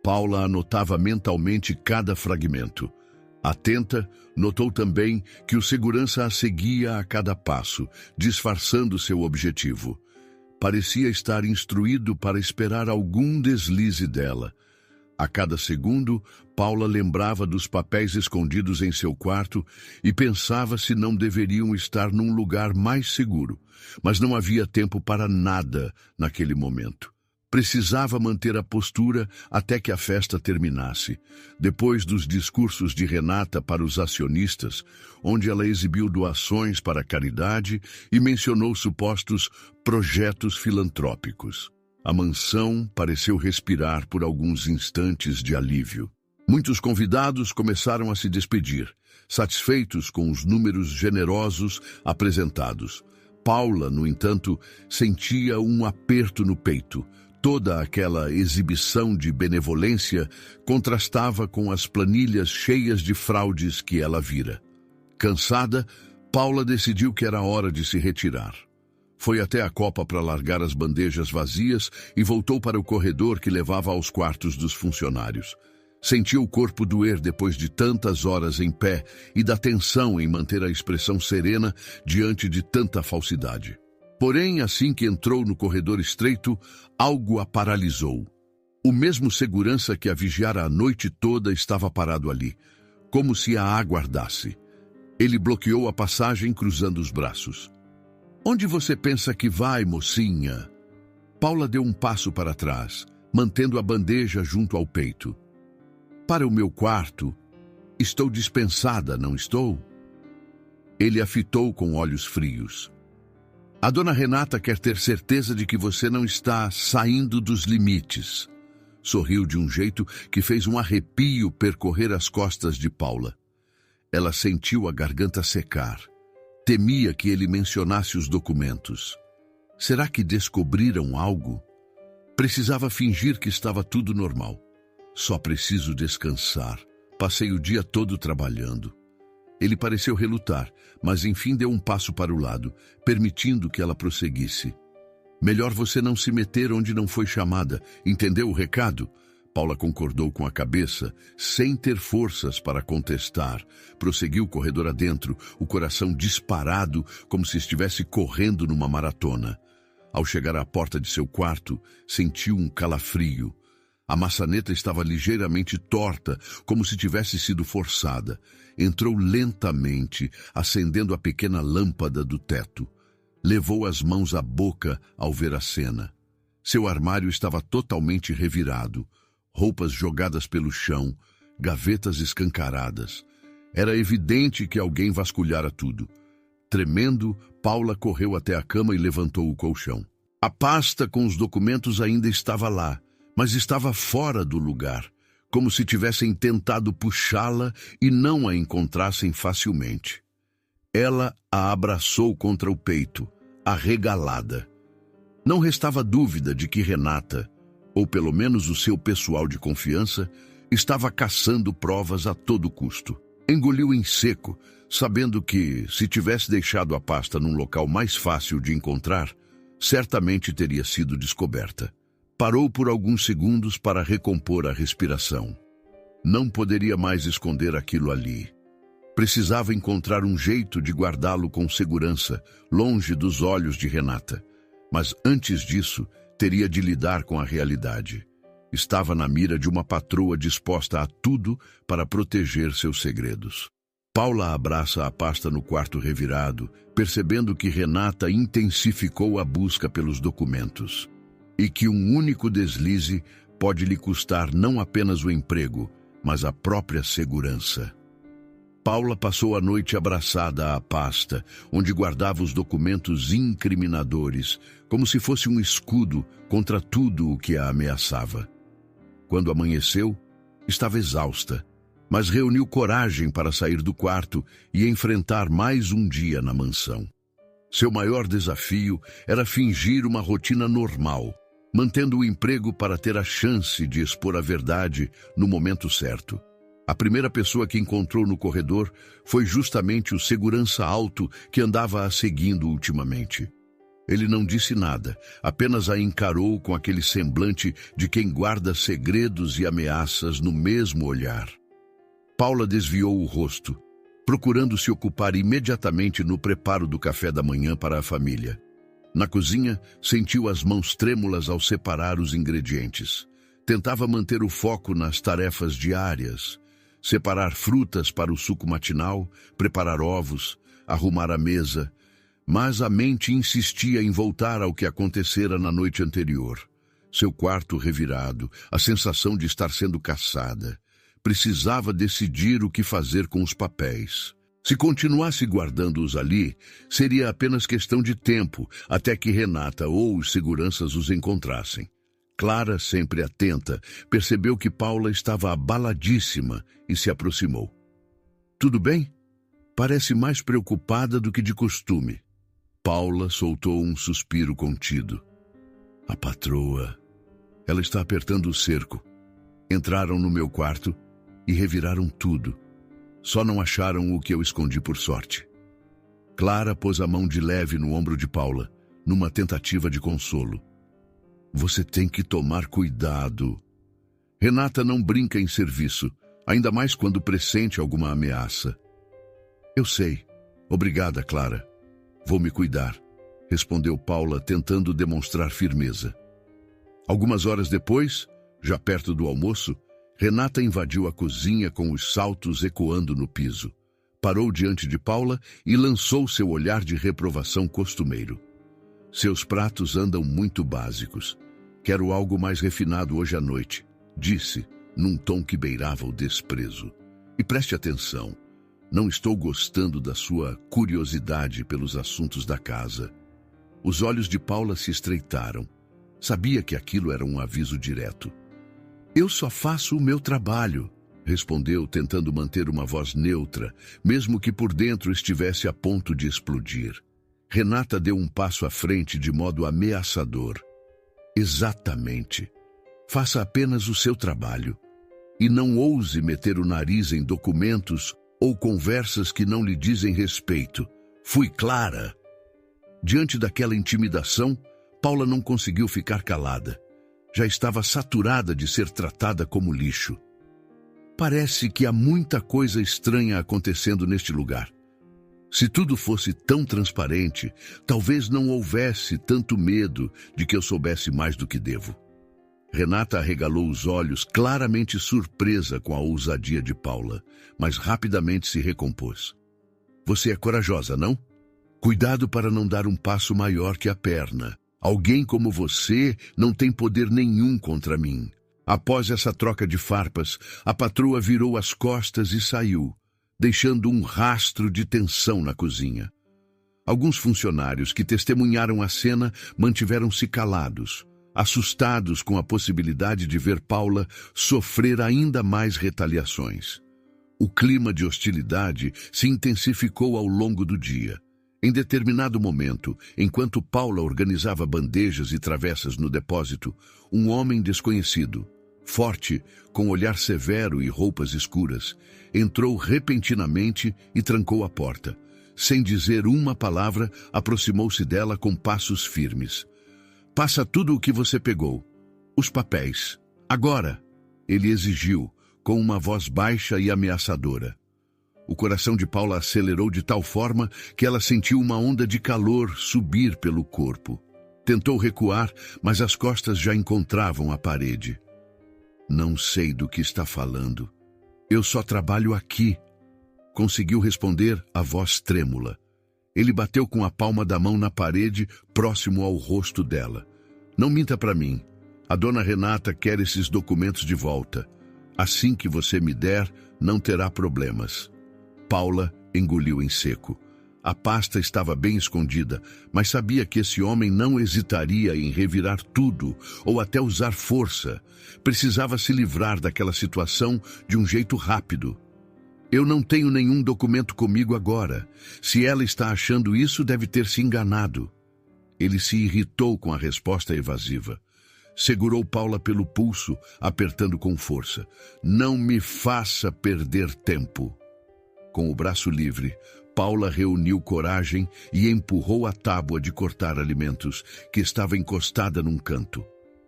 Paula anotava mentalmente cada fragmento. Atenta, notou também que o segurança a seguia a cada passo, disfarçando seu objetivo. Parecia estar instruído para esperar algum deslize dela. A cada segundo, Paula lembrava dos papéis escondidos em seu quarto e pensava se não deveriam estar num lugar mais seguro. Mas não havia tempo para nada naquele momento. Precisava manter a postura até que a festa terminasse. Depois dos discursos de Renata para os acionistas, onde ela exibiu doações para a caridade e mencionou supostos projetos filantrópicos. A mansão pareceu respirar por alguns instantes de alívio. Muitos convidados começaram a se despedir, satisfeitos com os números generosos apresentados. Paula, no entanto, sentia um aperto no peito. Toda aquela exibição de benevolência contrastava com as planilhas cheias de fraudes que ela vira. Cansada, Paula decidiu que era hora de se retirar. Foi até a copa para largar as bandejas vazias e voltou para o corredor que levava aos quartos dos funcionários. Sentiu o corpo doer depois de tantas horas em pé e da tensão em manter a expressão serena diante de tanta falsidade. Porém, assim que entrou no corredor estreito, algo a paralisou. O mesmo segurança que a vigiara a noite toda estava parado ali, como se a aguardasse. Ele bloqueou a passagem cruzando os braços. "Onde você pensa que vai, mocinha?" Paula deu um passo para trás, mantendo a bandeja junto ao peito. "Para o meu quarto. Estou dispensada, não estou?" Ele a fitou com olhos frios. "A dona Renata quer ter certeza de que você não está saindo dos limites." Sorriu de um jeito que fez um arrepio percorrer as costas de Paula. Ela sentiu a garganta secar. Temia que ele mencionasse os documentos. Será que descobriram algo? Precisava fingir que estava tudo normal. Só preciso descansar. Passei o dia todo trabalhando. Ele pareceu relutar, mas enfim deu um passo para o lado, permitindo que ela prosseguisse. Melhor você não se meter onde não foi chamada. Entendeu o recado? Paula concordou com a cabeça, sem ter forças para contestar. Prosseguiu o corredor adentro, o coração disparado, como se estivesse correndo numa maratona. Ao chegar à porta de seu quarto, sentiu um calafrio. A maçaneta estava ligeiramente torta, como se tivesse sido forçada. Entrou lentamente, acendendo a pequena lâmpada do teto. Levou as mãos à boca ao ver a cena. Seu armário estava totalmente revirado. Roupas jogadas pelo chão, gavetas escancaradas. Era evidente que alguém vasculhara tudo. Tremendo, Paula correu até a cama e levantou o colchão. A pasta com os documentos ainda estava lá, mas estava fora do lugar, como se tivessem tentado puxá-la e não a encontrassem facilmente. Ela a abraçou contra o peito, arregalada. Não restava dúvida de que Renata, ou pelo menos o seu pessoal de confiança, estava caçando provas a todo custo. Engoliu em seco, sabendo que, se tivesse deixado a pasta num local mais fácil de encontrar, certamente teria sido descoberta. Parou por alguns segundos para recompor a respiração. Não poderia mais esconder aquilo ali. Precisava encontrar um jeito de guardá-lo com segurança, longe dos olhos de Renata. Mas antes disso, teria de lidar com a realidade. Estava na mira de uma patroa disposta a tudo para proteger seus segredos. Paula abraça a pasta no quarto revirado, percebendo que Renata intensificou a busca pelos documentos. E que um único deslize pode lhe custar não apenas o emprego, mas a própria segurança. Paula passou a noite abraçada à pasta, onde guardava os documentos incriminadores, como se fosse um escudo contra tudo o que a ameaçava. Quando amanheceu, estava exausta, mas reuniu coragem para sair do quarto e enfrentar mais um dia na mansão. Seu maior desafio era fingir uma rotina normal, mantendo o emprego para ter a chance de expor a verdade no momento certo. A primeira pessoa que encontrou no corredor foi justamente o segurança alto que andava a seguindo ultimamente. Ele não disse nada, apenas a encarou com aquele semblante de quem guarda segredos e ameaças no mesmo olhar. Paula desviou o rosto, procurando se ocupar imediatamente no preparo do café da manhã para a família. Na cozinha, sentiu as mãos trêmulas ao separar os ingredientes. Tentava manter o foco nas tarefas diárias, separar frutas para o suco matinal, preparar ovos, arrumar a mesa, mas a mente insistia em voltar ao que acontecera na noite anterior. Seu quarto revirado, a sensação de estar sendo caçada. Precisava decidir o que fazer com os papéis. Se continuasse guardando-os ali, seria apenas questão de tempo até que Renata ou os seguranças os encontrassem. Clara, sempre atenta, percebeu que Paula estava abaladíssima e se aproximou. "Tudo bem?" Parece mais preocupada do que de costume. Paula soltou um suspiro contido. "A patroa. Ela está apertando o cerco. Entraram no meu quarto e reviraram tudo. Só não acharam o que eu escondi por sorte." Clara pôs a mão de leve no ombro de Paula, numa tentativa de consolo. "Você tem que tomar cuidado. Renata não brinca em serviço, ainda mais quando pressente alguma ameaça." "Eu sei. Obrigada, Clara. Vou me cuidar", respondeu Paula, tentando demonstrar firmeza. Algumas horas depois, já perto do almoço, Renata invadiu a cozinha com os saltos ecoando no piso. Parou diante de Paula e lançou seu olhar de reprovação costumeiro. "Seus pratos andam muito básicos. Quero algo mais refinado hoje à noite", disse, num tom que beirava o desprezo. "E preste atenção. Não estou gostando da sua curiosidade pelos assuntos da casa." Os olhos de Paula se estreitaram. Sabia que aquilo era um aviso direto. "Eu só faço o meu trabalho", respondeu, tentando manter uma voz neutra, mesmo que por dentro estivesse a ponto de explodir. Renata deu um passo à frente de modo ameaçador. Exatamente. Faça apenas o seu trabalho. E não ouse meter o nariz em documentos ou conversas que não lhe dizem respeito. Fui clara. Diante daquela intimidação, Paula não conseguiu ficar calada. Já estava saturada de ser tratada como lixo. Parece que há muita coisa estranha acontecendo neste lugar. Se tudo fosse tão transparente, talvez não houvesse tanto medo de que eu soubesse mais do que devo. Renata arregalou os olhos, claramente surpresa com a ousadia de Paula, mas rapidamente se recompôs. Você é corajosa, não? Cuidado para não dar um passo maior que a perna. Alguém como você não tem poder nenhum contra mim. Após essa troca de farpas, a patroa virou as costas e saiu, deixando um rastro de tensão na cozinha. Alguns funcionários que testemunharam a cena mantiveram-se calados, assustados com a possibilidade de ver Paula sofrer ainda mais retaliações. O clima de hostilidade se intensificou ao longo do dia. Em determinado momento, enquanto Paula organizava bandejas e travessas no depósito, um homem desconhecido, forte, com olhar severo e roupas escuras, entrou repentinamente e trancou a porta. Sem dizer uma palavra, aproximou-se dela com passos firmes. Passa tudo o que você pegou. Os papéis. Agora! Ele exigiu, com uma voz baixa e ameaçadora. O coração de Paula acelerou de tal forma que ela sentiu uma onda de calor subir pelo corpo. Tentou recuar, mas as costas já encontravam a parede. Não sei do que está falando. Eu só trabalho aqui. Conseguiu responder a voz trêmula. Ele bateu com a palma da mão na parede, próximo ao rosto dela. Não minta para mim. A dona Renata quer esses documentos de volta. Assim que você me der, não terá problemas. Paula engoliu em seco. A pasta estava bem escondida, mas sabia que esse homem não hesitaria em revirar tudo ou até usar força. Precisava se livrar daquela situação de um jeito rápido. Eu não tenho nenhum documento comigo agora. Se ela está achando isso, deve ter se enganado. Ele se irritou com a resposta evasiva. Segurou Paula pelo pulso, apertando com força. Não me faça perder tempo. Com o braço livre, Paula reuniu coragem e empurrou a tábua de cortar alimentos, que estava encostada num canto.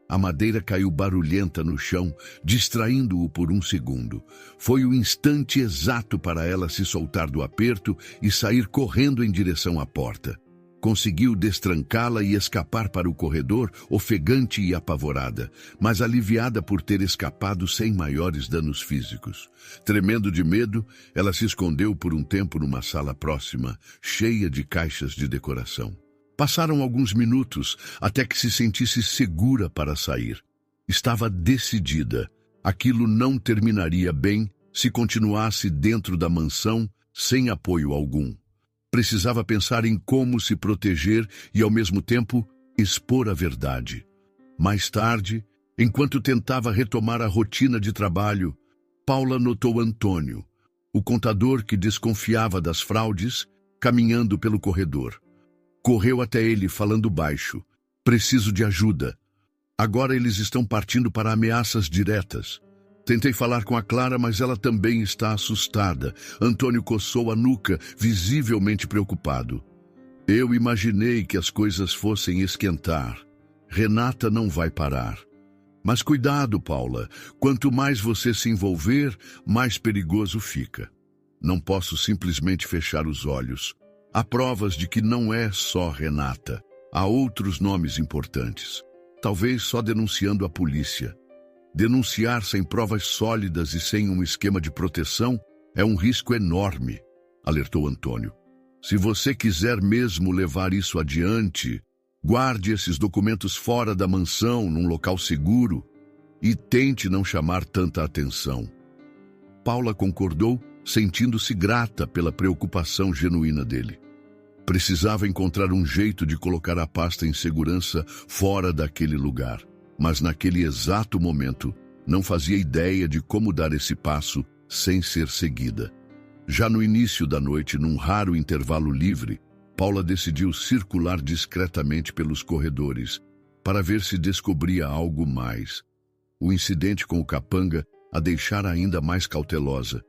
A madeira caiu barulhenta no chão, distraindo-o por um segundo. Foi o instante exato para ela se soltar do aperto e sair correndo em direção à porta. Conseguiu destrancá-la e escapar para o corredor, ofegante e apavorada, mas aliviada por ter escapado sem maiores danos físicos. Tremendo de medo, ela se escondeu por um tempo numa sala próxima, cheia de caixas de decoração. Passaram alguns minutos até que se sentisse segura para sair. Estava decidida. Aquilo não terminaria bem se continuasse dentro da mansão sem apoio algum. Precisava pensar em como se proteger e, ao mesmo tempo, expor a verdade. Mais tarde, enquanto tentava retomar a rotina de trabalho, Paula notou Antônio, o contador que desconfiava das fraudes, caminhando pelo corredor. Correu até ele, falando baixo. Preciso de ajuda. Agora eles estão partindo para ameaças diretas. Tentei falar com a Clara, mas ela também está assustada. Antônio coçou a nuca, visivelmente preocupado. Eu imaginei que as coisas fossem esquentar. Renata não vai parar. Mas cuidado, Paula. Quanto mais você se envolver, mais perigoso fica. Não posso simplesmente fechar os olhos. Há provas de que não é só Renata. Há outros nomes importantes. Talvez só denunciando a polícia. Denunciar sem provas sólidas e sem um esquema de proteção é um risco enorme, alertou Antônio. Se você quiser mesmo levar isso adiante, guarde esses documentos fora da mansão, num local seguro, e tente não chamar tanta atenção. Paula concordou, sentindo-se grata pela preocupação genuína dele. Precisava encontrar um jeito de colocar a pasta em segurança fora daquele lugar. Mas naquele exato momento, não fazia ideia de como dar esse passo sem ser seguida. Já no início da noite, num raro intervalo livre, Paula decidiu circular discretamente pelos corredores para ver se descobria algo mais. O incidente com o capanga a deixara ainda mais cautelosa,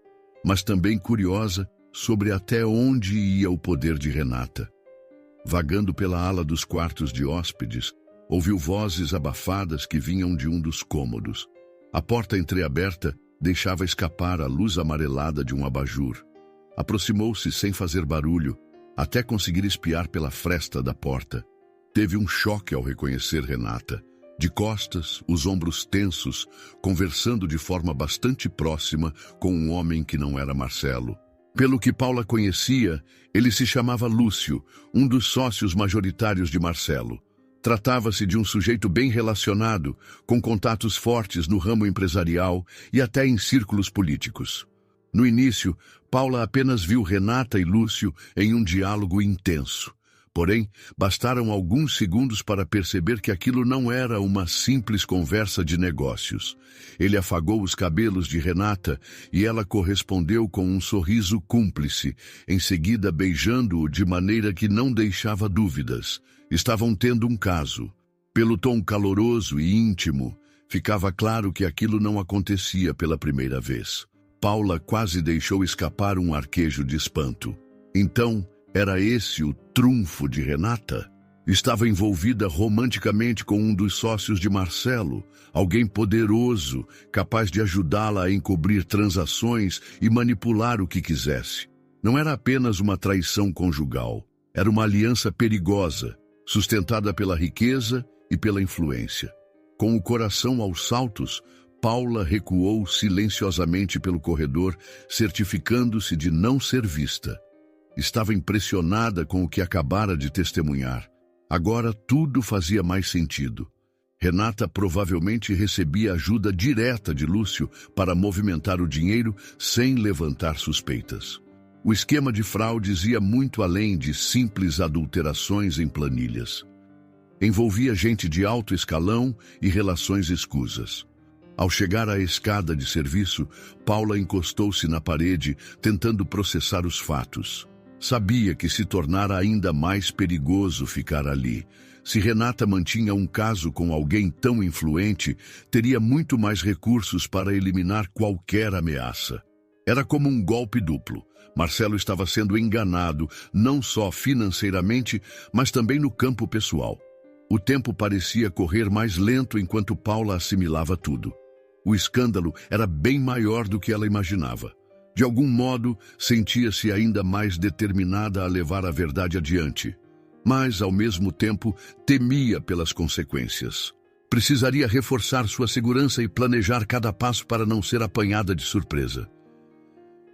mas também curiosa sobre até onde ia o poder de Renata. Vagando pela ala dos quartos de hóspedes, ouviu vozes abafadas que vinham de um dos cômodos. A porta entreaberta deixava escapar a luz amarelada de um abajur. Aproximou-se sem fazer barulho, até conseguir espiar pela fresta da porta. Teve um choque ao reconhecer Renata. De costas, os ombros tensos, conversando de forma bastante próxima com um homem que não era Marcelo. Pelo que Paula conhecia, ele se chamava Lúcio, um dos sócios majoritários de Marcelo. Tratava-se de um sujeito bem relacionado, com contatos fortes no ramo empresarial e até em círculos políticos. No início, Paula apenas viu Renata e Lúcio em um diálogo intenso. Porém, bastaram alguns segundos para perceber que aquilo não era uma simples conversa de negócios. Ele afagou os cabelos de Renata e ela correspondeu com um sorriso cúmplice, em seguida beijando-o de maneira que não deixava dúvidas. Estavam tendo um caso. Pelo tom caloroso e íntimo, ficava claro que aquilo não acontecia pela primeira vez. Paula quase deixou escapar um arquejo de espanto. Então, era esse o trunfo de Renata? Estava envolvida romanticamente com um dos sócios de Marcelo, alguém poderoso, capaz de ajudá-la a encobrir transações e manipular o que quisesse. Não era apenas uma traição conjugal, era uma aliança perigosa, sustentada pela riqueza e pela influência. Com o coração aos saltos, Paula recuou silenciosamente pelo corredor, certificando-se de não ser vista. Estava impressionada com o que acabara de testemunhar. Agora tudo fazia mais sentido. Renata provavelmente recebia ajuda direta de Lúcio para movimentar o dinheiro sem levantar suspeitas. O esquema de fraudes ia muito além de simples adulterações em planilhas. Envolvia gente de alto escalão e relações escusas. Ao chegar à escada de serviço, Paula encostou-se na parede, tentando processar os fatos. Sabia que se tornara ainda mais perigoso ficar ali. Se Renata mantinha um caso com alguém tão influente, teria muito mais recursos para eliminar qualquer ameaça. Era como um golpe duplo. Marcelo estava sendo enganado, não só financeiramente, mas também no campo pessoal. O tempo parecia correr mais lento enquanto Paula assimilava tudo. O escândalo era bem maior do que ela imaginava. De algum modo, sentia-se ainda mais determinada a levar a verdade adiante. Mas, ao mesmo tempo, temia pelas consequências. Precisaria reforçar sua segurança e planejar cada passo para não ser apanhada de surpresa.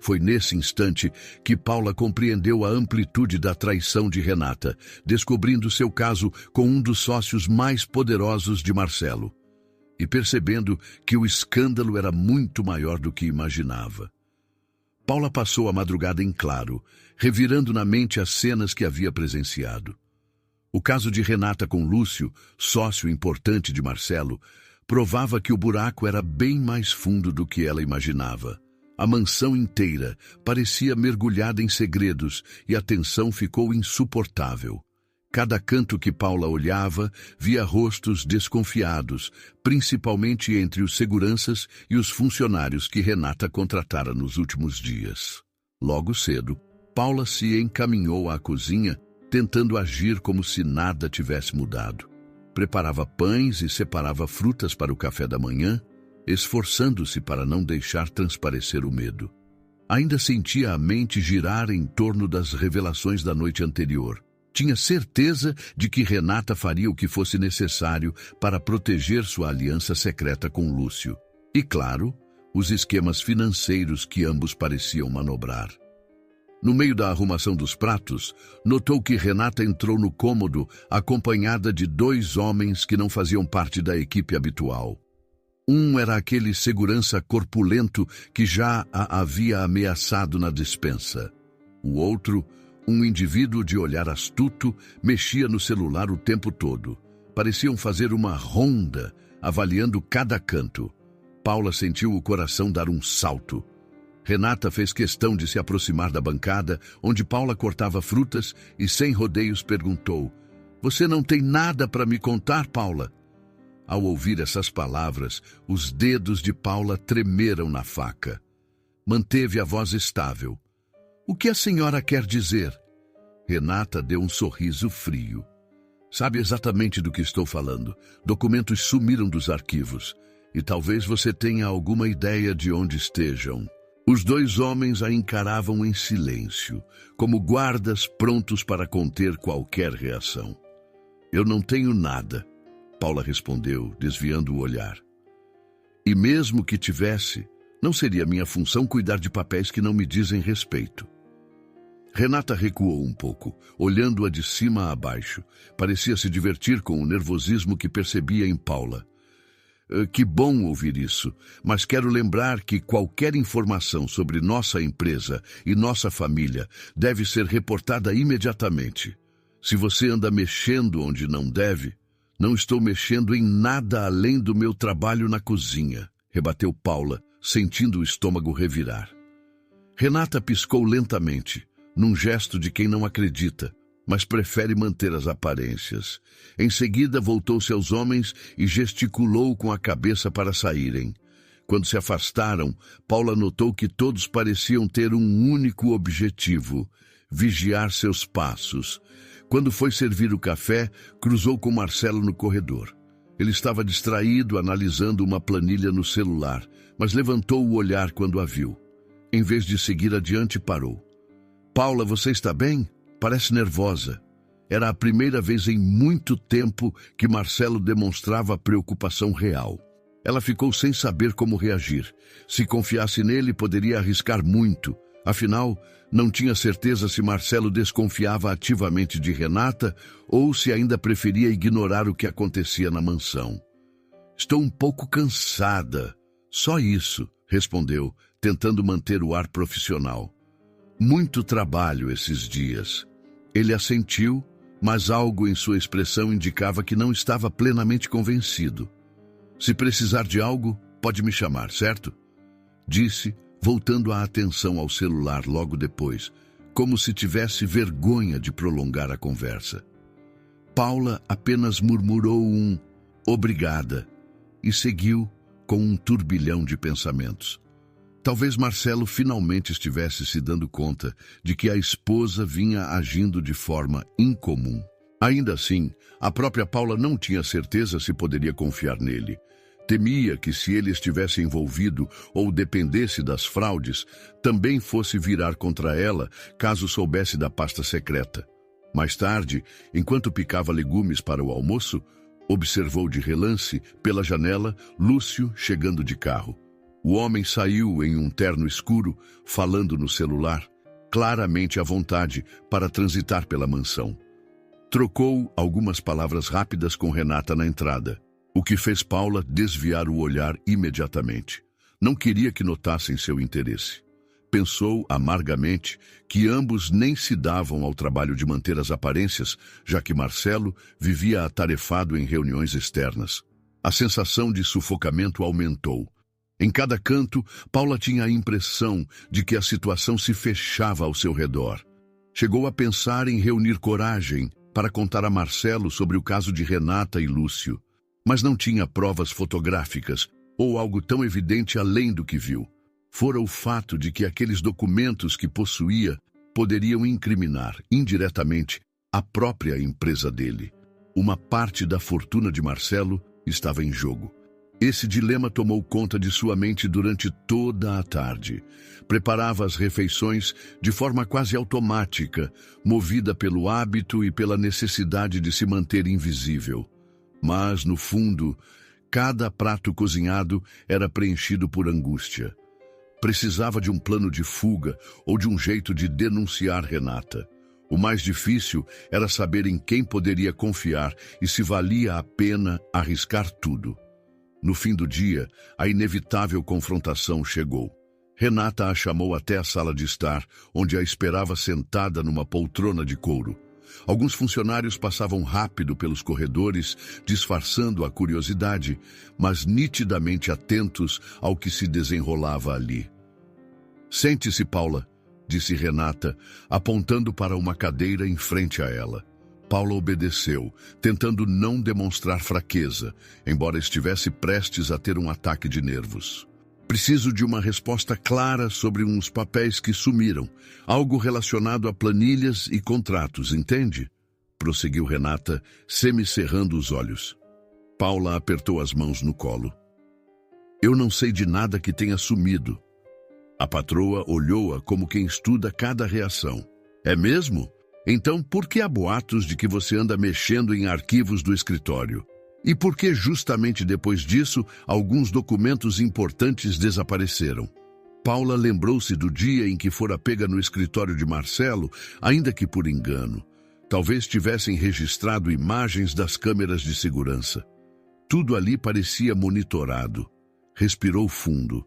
Foi nesse instante que Paula compreendeu a amplitude da traição de Renata, descobrindo seu caso com um dos sócios mais poderosos de Marcelo. E percebendo que o escândalo era muito maior do que imaginava. Paula passou a madrugada em claro, revirando na mente as cenas que havia presenciado. O caso de Renata com Lúcio, sócio importante de Marcelo, provava que o buraco era bem mais fundo do que ela imaginava. A mansão inteira parecia mergulhada em segredos e a tensão ficou insuportável. Cada canto que Paula olhava, via rostos desconfiados, principalmente entre os seguranças e os funcionários que Renata contratara nos últimos dias. Logo cedo, Paula se encaminhou à cozinha, tentando agir como se nada tivesse mudado. Preparava pães e separava frutas para o café da manhã, esforçando-se para não deixar transparecer o medo. Ainda sentia a mente girar em torno das revelações da noite anterior. Tinha certeza de que Renata faria o que fosse necessário para proteger sua aliança secreta com Lúcio. E, claro, os esquemas financeiros que ambos pareciam manobrar. No meio da arrumação dos pratos, notou que Renata entrou no cômodo acompanhada de 2 homens que não faziam parte da equipe habitual. Um era aquele segurança corpulento que já a havia ameaçado na despensa. O outro, um indivíduo de olhar astuto, mexia no celular o tempo todo. Pareciam fazer uma ronda, avaliando cada canto. Paula sentiu o coração dar um salto. Renata fez questão de se aproximar da bancada onde Paula cortava frutas e, sem rodeios, perguntou: "Você não tem nada para me contar, Paula?" Ao ouvir essas palavras, os dedos de Paula tremeram na faca. Manteve a voz estável. "O que a senhora quer dizer?" Renata deu um sorriso frio. "Sabe exatamente do que estou falando. Documentos sumiram dos arquivos. E talvez você tenha alguma ideia de onde estejam." Os dois homens a encaravam em silêncio, como guardas prontos para conter qualquer reação. "Eu não tenho nada," Paula respondeu, desviando o olhar. "E mesmo que tivesse, não seria minha função cuidar de papéis que não me dizem respeito." Renata recuou um pouco, olhando-a de cima a baixo. Parecia se divertir com o nervosismo que percebia em Paula. "Que bom ouvir isso, mas quero lembrar que qualquer informação sobre nossa empresa e nossa família deve ser reportada imediatamente. Se você anda mexendo onde não deve..." "Não estou mexendo em nada além do meu trabalho na cozinha", rebateu Paula, sentindo o estômago revirar. Renata piscou lentamente, num gesto de quem não acredita, mas prefere manter as aparências. Em seguida, voltou-se aos homens e gesticulou com a cabeça para saírem. Quando se afastaram, Paula notou que todos pareciam ter um único objetivo: vigiar seus passos. Quando foi servir o café, cruzou com Marcelo no corredor. Ele estava distraído, analisando uma planilha no celular, mas levantou o olhar quando a viu. Em vez de seguir adiante, parou. "Paula, você está bem? Parece nervosa." Era a primeira vez em muito tempo que Marcelo demonstrava preocupação real. Ela ficou sem saber como reagir. Se confiasse nele, poderia arriscar muito. Afinal, não tinha certeza se Marcelo desconfiava ativamente de Renata ou se ainda preferia ignorar o que acontecia na mansão. "Estou um pouco cansada. Só isso", respondeu, tentando manter o ar profissional. "Muito trabalho esses dias." Ele assentiu, mas algo em sua expressão indicava que não estava plenamente convencido. "Se precisar de algo, pode me chamar, certo?" disse, voltando a atenção ao celular logo depois, como se tivesse vergonha de prolongar a conversa. Paula apenas murmurou um "obrigada" e seguiu com um turbilhão de pensamentos. Talvez Marcelo finalmente estivesse se dando conta de que a esposa vinha agindo de forma incomum. Ainda assim, a própria Paula não tinha certeza se poderia confiar nele. Temia que, se ele estivesse envolvido ou dependesse das fraudes, também fosse virar contra ela caso soubesse da pasta secreta. Mais tarde, enquanto picava legumes para o almoço, observou de relance, pela janela, Lúcio chegando de carro. O homem saiu em um terno escuro, falando no celular, claramente à vontade para transitar pela mansão. Trocou algumas palavras rápidas com Renata na entrada, o que fez Paula desviar o olhar imediatamente. Não queria que notassem seu interesse. Pensou amargamente que ambos nem se davam ao trabalho de manter as aparências, já que Marcelo vivia atarefado em reuniões externas. A sensação de sufocamento aumentou. Em cada canto, Paula tinha a impressão de que a situação se fechava ao seu redor. Chegou a pensar em reunir coragem para contar a Marcelo sobre o caso de Renata e Lúcio, mas não tinha provas fotográficas ou algo tão evidente além do que viu. Fora o fato de que aqueles documentos que possuía poderiam incriminar, indiretamente, a própria empresa dele. Uma parte da fortuna de Marcelo estava em jogo. Esse dilema tomou conta de sua mente durante toda a tarde. Preparava as refeições de forma quase automática, movida pelo hábito e pela necessidade de se manter invisível. Mas, no fundo, cada prato cozinhado era preenchido por angústia. Precisava de um plano de fuga ou de um jeito de denunciar Renata. O mais difícil era saber em quem poderia confiar e se valia a pena arriscar tudo. No fim do dia, a inevitável confrontação chegou. Renata a chamou até a sala de estar, onde a esperava sentada numa poltrona de couro. Alguns funcionários passavam rápido pelos corredores, disfarçando a curiosidade, mas nitidamente atentos ao que se desenrolava ali. Sente-se, Paula, disse Renata, apontando para uma cadeira em frente a ela. Paula obedeceu, tentando não demonstrar fraqueza, embora estivesse prestes a ter um ataque de nervos. Preciso de uma resposta clara sobre uns papéis que sumiram, algo relacionado a planilhas e contratos, entende? Prosseguiu Renata, semicerrando os olhos. Paula apertou as mãos no colo. Eu não sei de nada que tenha sumido. A patroa olhou-a como quem estuda cada reação. É mesmo? Então por que há boatos de que você anda mexendo em arquivos do escritório? E por que justamente depois disso, alguns documentos importantes desapareceram? Paula lembrou-se do dia em que fora pega no escritório de Marcelo, ainda que por engano. Talvez tivessem registrado imagens das câmeras de segurança. Tudo ali parecia monitorado. Respirou fundo.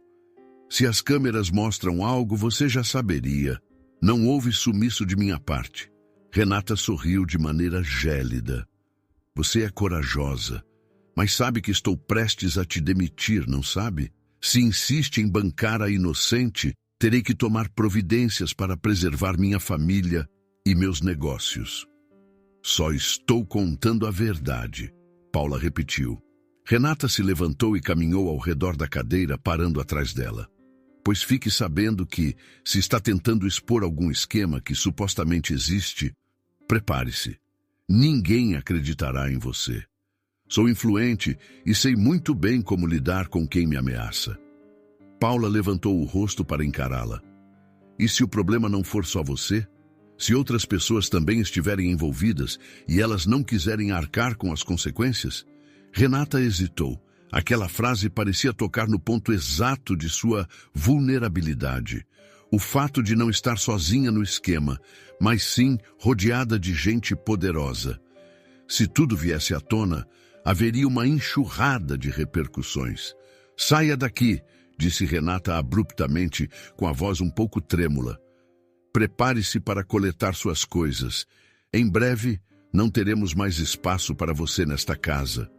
Se as câmeras mostram algo, você já saberia. Não houve sumiço de minha parte. Renata sorriu de maneira gélida. Você é corajosa, mas sabe que estou prestes a te demitir, não sabe? Se insiste em bancar a inocente, terei que tomar providências para preservar minha família e meus negócios. Só estou contando a verdade, Paula repetiu. Renata se levantou e caminhou ao redor da cadeira, parando atrás dela. Pois fique sabendo que, se está tentando expor algum esquema que supostamente existe, prepare-se. Ninguém acreditará em você. Sou influente e sei muito bem como lidar com quem me ameaça. Paula levantou o rosto para encará-la. E se o problema não for só você? Se outras pessoas também estiverem envolvidas e elas não quiserem arcar com as consequências? Renata hesitou. Aquela frase parecia tocar no ponto exato de sua vulnerabilidade. O fato de não estar sozinha no esquema, mas sim rodeada de gente poderosa. Se tudo viesse à tona, haveria uma enxurrada de repercussões. Saia daqui, disse Renata abruptamente, com a voz um pouco trêmula. Prepare-se para coletar suas coisas. Em breve, não teremos mais espaço para você nesta casa.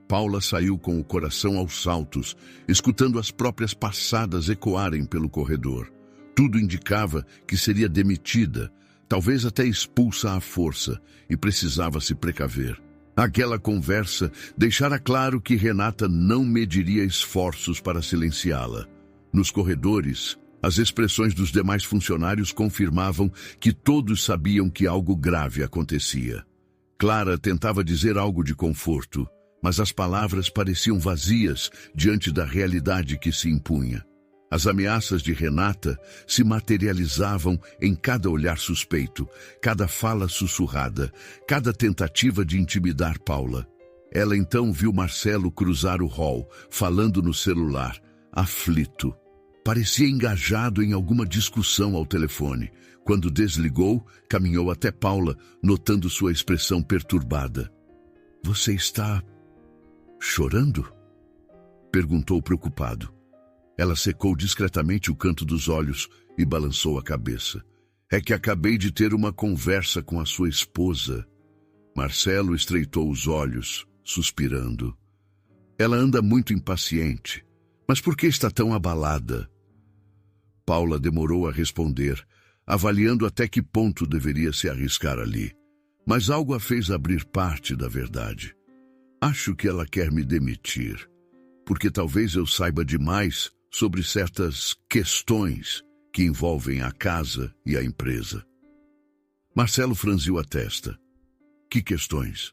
Paula saiu com o coração aos saltos, escutando as próprias passadas ecoarem pelo corredor. Tudo indicava que seria demitida, talvez até expulsa à força, e precisava se precaver. Aquela conversa deixara claro que Renata não mediria esforços para silenciá-la. Nos corredores, as expressões dos demais funcionários confirmavam que todos sabiam que algo grave acontecia. Clara tentava dizer algo de conforto, mas as palavras pareciam vazias diante da realidade que se impunha. As ameaças de Renata se materializavam em cada olhar suspeito, cada fala sussurrada, cada tentativa de intimidar Paula. Ela então viu Marcelo cruzar o hall, falando no celular, aflito. Parecia engajado em alguma discussão ao telefone. Quando desligou, caminhou até Paula, notando sua expressão perturbada. Você está chorando? Perguntou preocupado. Ela secou discretamente o canto dos olhos e balançou a cabeça. É que acabei de ter uma conversa com a sua esposa. Marcelo estreitou os olhos, suspirando. Ela anda muito impaciente. Mas por que está tão abalada? Paula demorou a responder, avaliando até que ponto deveria se arriscar ali. Mas algo a fez abrir parte da verdade. Acho que ela quer me demitir, porque talvez eu saiba demais sobre certas questões que envolvem a casa e a empresa. Marcelo franziu a testa. Que questões?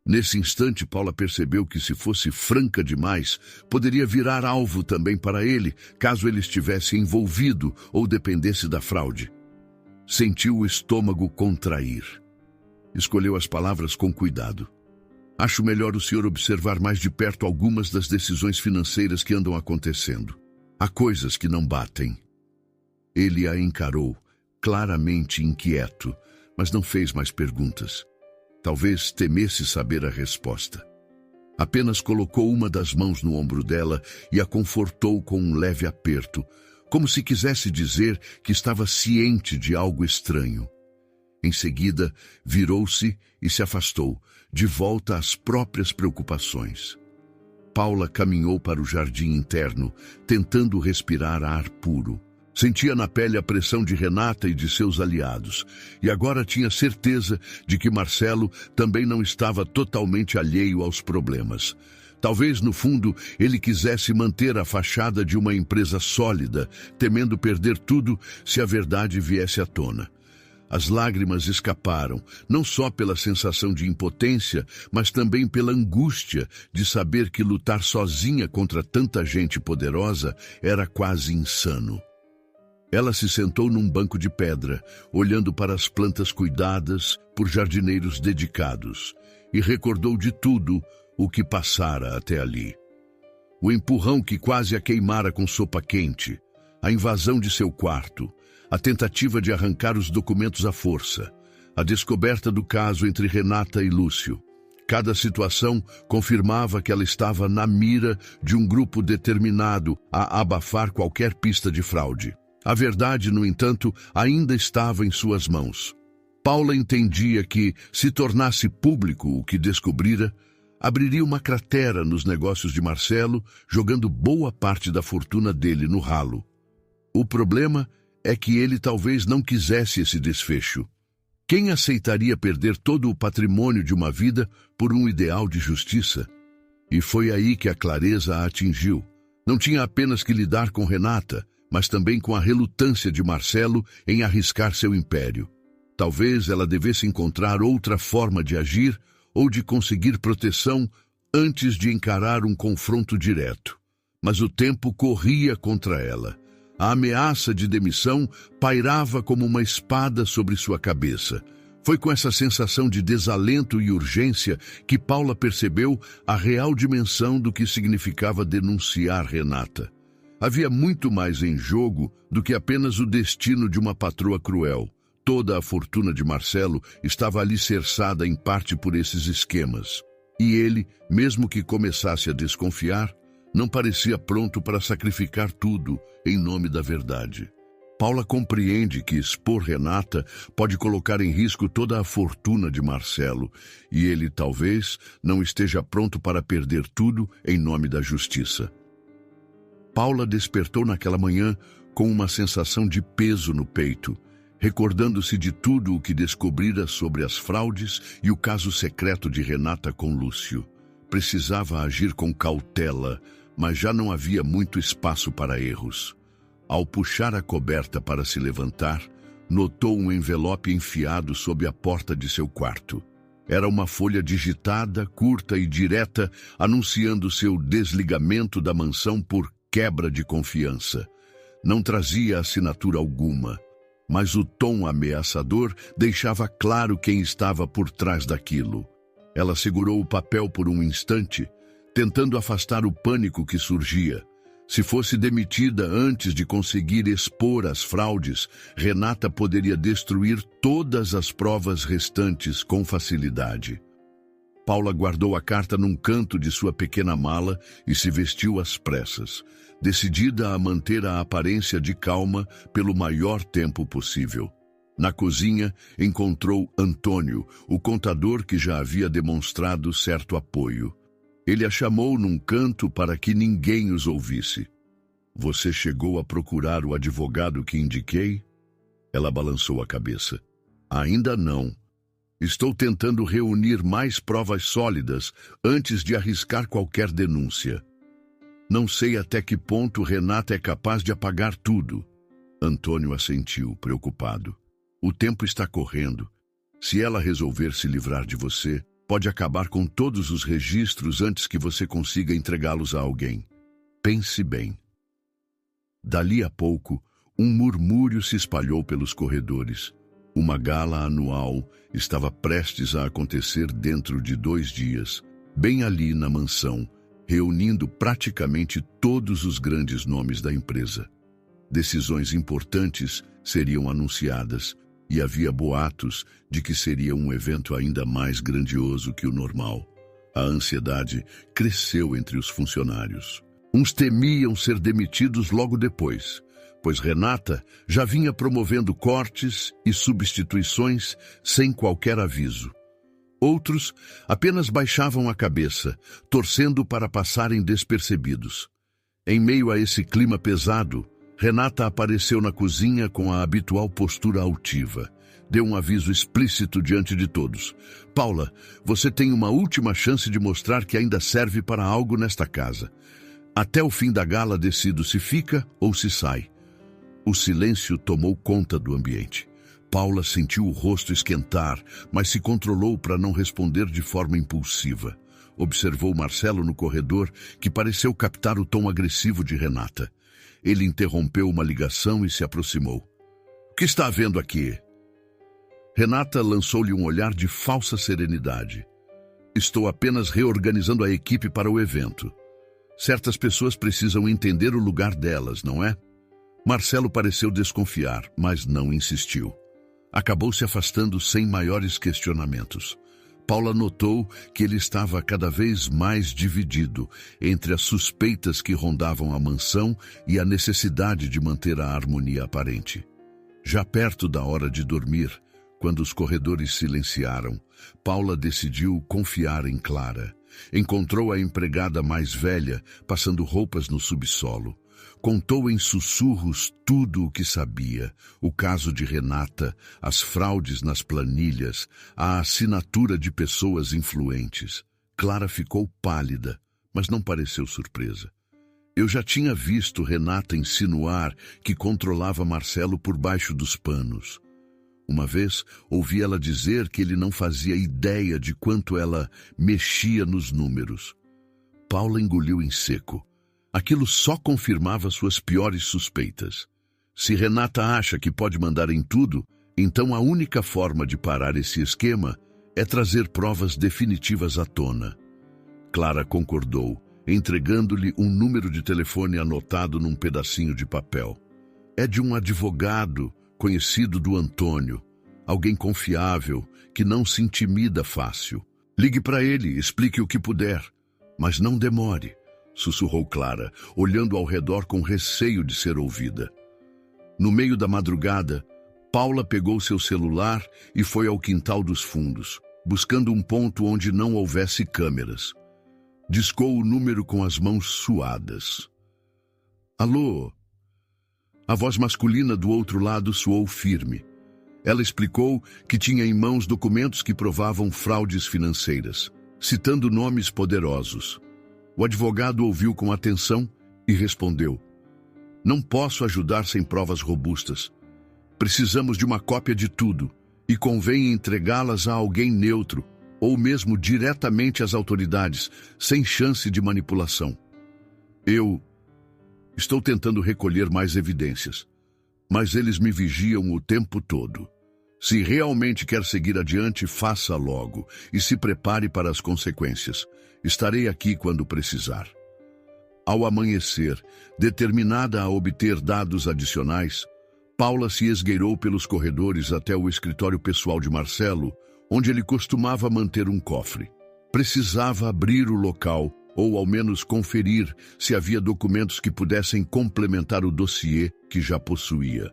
Nesse instante, Paula percebeu que, se fosse franca demais, poderia virar alvo também para ele, caso ele estivesse envolvido ou dependesse da fraude. Sentiu o estômago contrair. Escolheu as palavras com cuidado. Acho melhor o senhor observar mais de perto algumas das decisões financeiras que andam acontecendo. Há coisas que não batem. Ele a encarou, claramente inquieto, mas não fez mais perguntas. Talvez temesse saber a resposta. Apenas colocou uma das mãos no ombro dela e a confortou com um leve aperto, como se quisesse dizer que estava ciente de algo estranho. Em seguida, virou-se e se afastou, de volta às próprias preocupações. Paula caminhou para o jardim interno, tentando respirar ar puro. Sentia na pele a pressão de Renata e de seus aliados, e agora tinha certeza de que Marcelo também não estava totalmente alheio aos problemas. Talvez, no fundo, ele quisesse manter a fachada de uma empresa sólida, temendo perder tudo se a verdade viesse à tona. As lágrimas escaparam, não só pela sensação de impotência, mas também pela angústia de saber que lutar sozinha contra tanta gente poderosa era quase insano. Ela se sentou num banco de pedra, olhando para as plantas cuidadas por jardineiros dedicados, e recordou de tudo o que passara até ali. O empurrão que quase a queimara com sopa quente, a invasão de seu quarto, a tentativa de arrancar os documentos à força, a descoberta do caso entre Renata e Lúcio. Cada situação confirmava que ela estava na mira de um grupo determinado a abafar qualquer pista de fraude. A verdade, no entanto, ainda estava em suas mãos. Paula entendia que, se tornasse público o que descobrira, abriria uma cratera nos negócios de Marcelo, jogando boa parte da fortuna dele no ralo. O problema é que ele talvez não quisesse esse desfecho. Quem aceitaria perder todo o patrimônio de uma vida por um ideal de justiça? E foi aí que a clareza a atingiu. Não tinha apenas que lidar com Renata, mas também com a relutância de Marcelo em arriscar seu império. Talvez ela devesse encontrar outra forma de agir ou de conseguir proteção antes de encarar um confronto direto. Mas o tempo corria contra ela. A ameaça de demissão pairava como uma espada sobre sua cabeça. Foi com essa sensação de desalento e urgência que Paula percebeu a real dimensão do que significava denunciar Renata. Havia muito mais em jogo do que apenas o destino de uma patroa cruel. Toda a fortuna de Marcelo estava alicerçada em parte por esses esquemas. E ele, mesmo que começasse a desconfiar, não parecia pronto para sacrificar tudo em nome da verdade. Paula compreende que expor Renata pode colocar em risco toda a fortuna de Marcelo, e ele talvez não esteja pronto para perder tudo em nome da justiça. Paula despertou naquela manhã com uma sensação de peso no peito, recordando-se de tudo o que descobrira sobre as fraudes e o caso secreto de Renata com Lúcio. Precisava agir com cautela, mas já não havia muito espaço para erros. Ao puxar a coberta para se levantar, notou um envelope enfiado sob a porta de seu quarto. Era uma folha digitada, curta e direta, anunciando seu desligamento da mansão por quebra de confiança. Não trazia assinatura alguma, mas o tom ameaçador deixava claro quem estava por trás daquilo. Ela segurou o papel por um instante, tentando afastar o pânico que surgia. Se fosse demitida antes de conseguir expor as fraudes, Renata poderia destruir todas as provas restantes com facilidade. Paula guardou a carta num canto de sua pequena mala e se vestiu às pressas, decidida a manter a aparência de calma pelo maior tempo possível. Na cozinha, encontrou Antônio, o contador que já havia demonstrado certo apoio. Ele a chamou num canto para que ninguém os ouvisse. "Você chegou a procurar o advogado que indiquei?" Ela balançou a cabeça. "Ainda não. Estou tentando reunir mais provas sólidas antes de arriscar qualquer denúncia. Não sei até que ponto Renata é capaz de apagar tudo." Antônio assentiu, preocupado. "O tempo está correndo. Se ela resolver se livrar de você, pode acabar com todos os registros antes que você consiga entregá-los a alguém. Pense bem." Dali a pouco, um murmúrio se espalhou pelos corredores. Uma gala anual estava prestes a acontecer dentro de 2 dias, bem ali na mansão, reunindo praticamente todos os grandes nomes da empresa. Decisões importantes seriam anunciadas, e havia boatos de que seria um evento ainda mais grandioso que o normal. A ansiedade cresceu entre os funcionários. Uns temiam ser demitidos logo depois, pois Renata já vinha promovendo cortes e substituições sem qualquer aviso. Outros apenas baixavam a cabeça, torcendo para passarem despercebidos. Em meio a esse clima pesado, Renata apareceu na cozinha com a habitual postura altiva. Deu um aviso explícito diante de todos. Paula, você tem uma última chance de mostrar que ainda serve para algo nesta casa. Até o fim da gala decido se fica ou se sai. O silêncio tomou conta do ambiente. Paula sentiu o rosto esquentar, mas se controlou para não responder de forma impulsiva. Observou Marcelo no corredor, que pareceu captar o tom agressivo de Renata. Ele interrompeu uma ligação e se aproximou. O que está havendo aqui? Renata lançou-lhe um olhar de falsa serenidade. Estou apenas reorganizando a equipe para o evento. Certas pessoas precisam entender o lugar delas, não é? Marcelo pareceu desconfiar, mas não insistiu. Acabou se afastando sem maiores questionamentos. Paula notou que ele estava cada vez mais dividido entre as suspeitas que rondavam a mansão e a necessidade de manter a harmonia aparente. Já perto da hora de dormir, quando os corredores silenciaram, Paula decidiu confiar em Clara. Encontrou a empregada mais velha, passando roupas no subsolo. Contou em sussurros tudo o que sabia, o caso de Renata, as fraudes nas planilhas, a assinatura de pessoas influentes. Clara ficou pálida, mas não pareceu surpresa. Eu já tinha visto Renata insinuar que controlava Marcelo por baixo dos panos. Uma vez, ouvi ela dizer que ele não fazia ideia de quanto ela mexia nos números. Paula engoliu em seco. Aquilo só confirmava suas piores suspeitas. Se Renata acha que pode mandar em tudo, então a única forma de parar esse esquema é trazer provas definitivas à tona. Clara concordou, entregando-lhe um número de telefone anotado num pedacinho de papel. É de um advogado conhecido do Antônio, alguém confiável, que não se intimida fácil. Ligue para ele, explique o que puder, mas não demore, sussurrou Clara, olhando ao redor com receio de ser ouvida. No meio da madrugada, Paula pegou seu celular e foi ao quintal dos fundos, buscando um ponto onde não houvesse câmeras. Discou o número com as mãos suadas. Alô? A voz masculina do outro lado soou firme. Ela explicou que tinha em mãos documentos que provavam fraudes financeiras, citando nomes poderosos. O advogado ouviu com atenção e respondeu: Não posso ajudar sem provas robustas. Precisamos de uma cópia de tudo e convém entregá-las a alguém neutro ou mesmo diretamente às autoridades, sem chance de manipulação. Eu estou tentando recolher mais evidências, mas eles me vigiam o tempo todo. Se realmente quer seguir adiante, faça logo e se prepare para as consequências. Estarei aqui quando precisar. Ao amanhecer, determinada a obter dados adicionais, Paula se esgueirou pelos corredores até o escritório pessoal de Marcelo, onde ele costumava manter um cofre. Precisava abrir o local, ou ao menos conferir se havia documentos que pudessem complementar o dossiê que já possuía.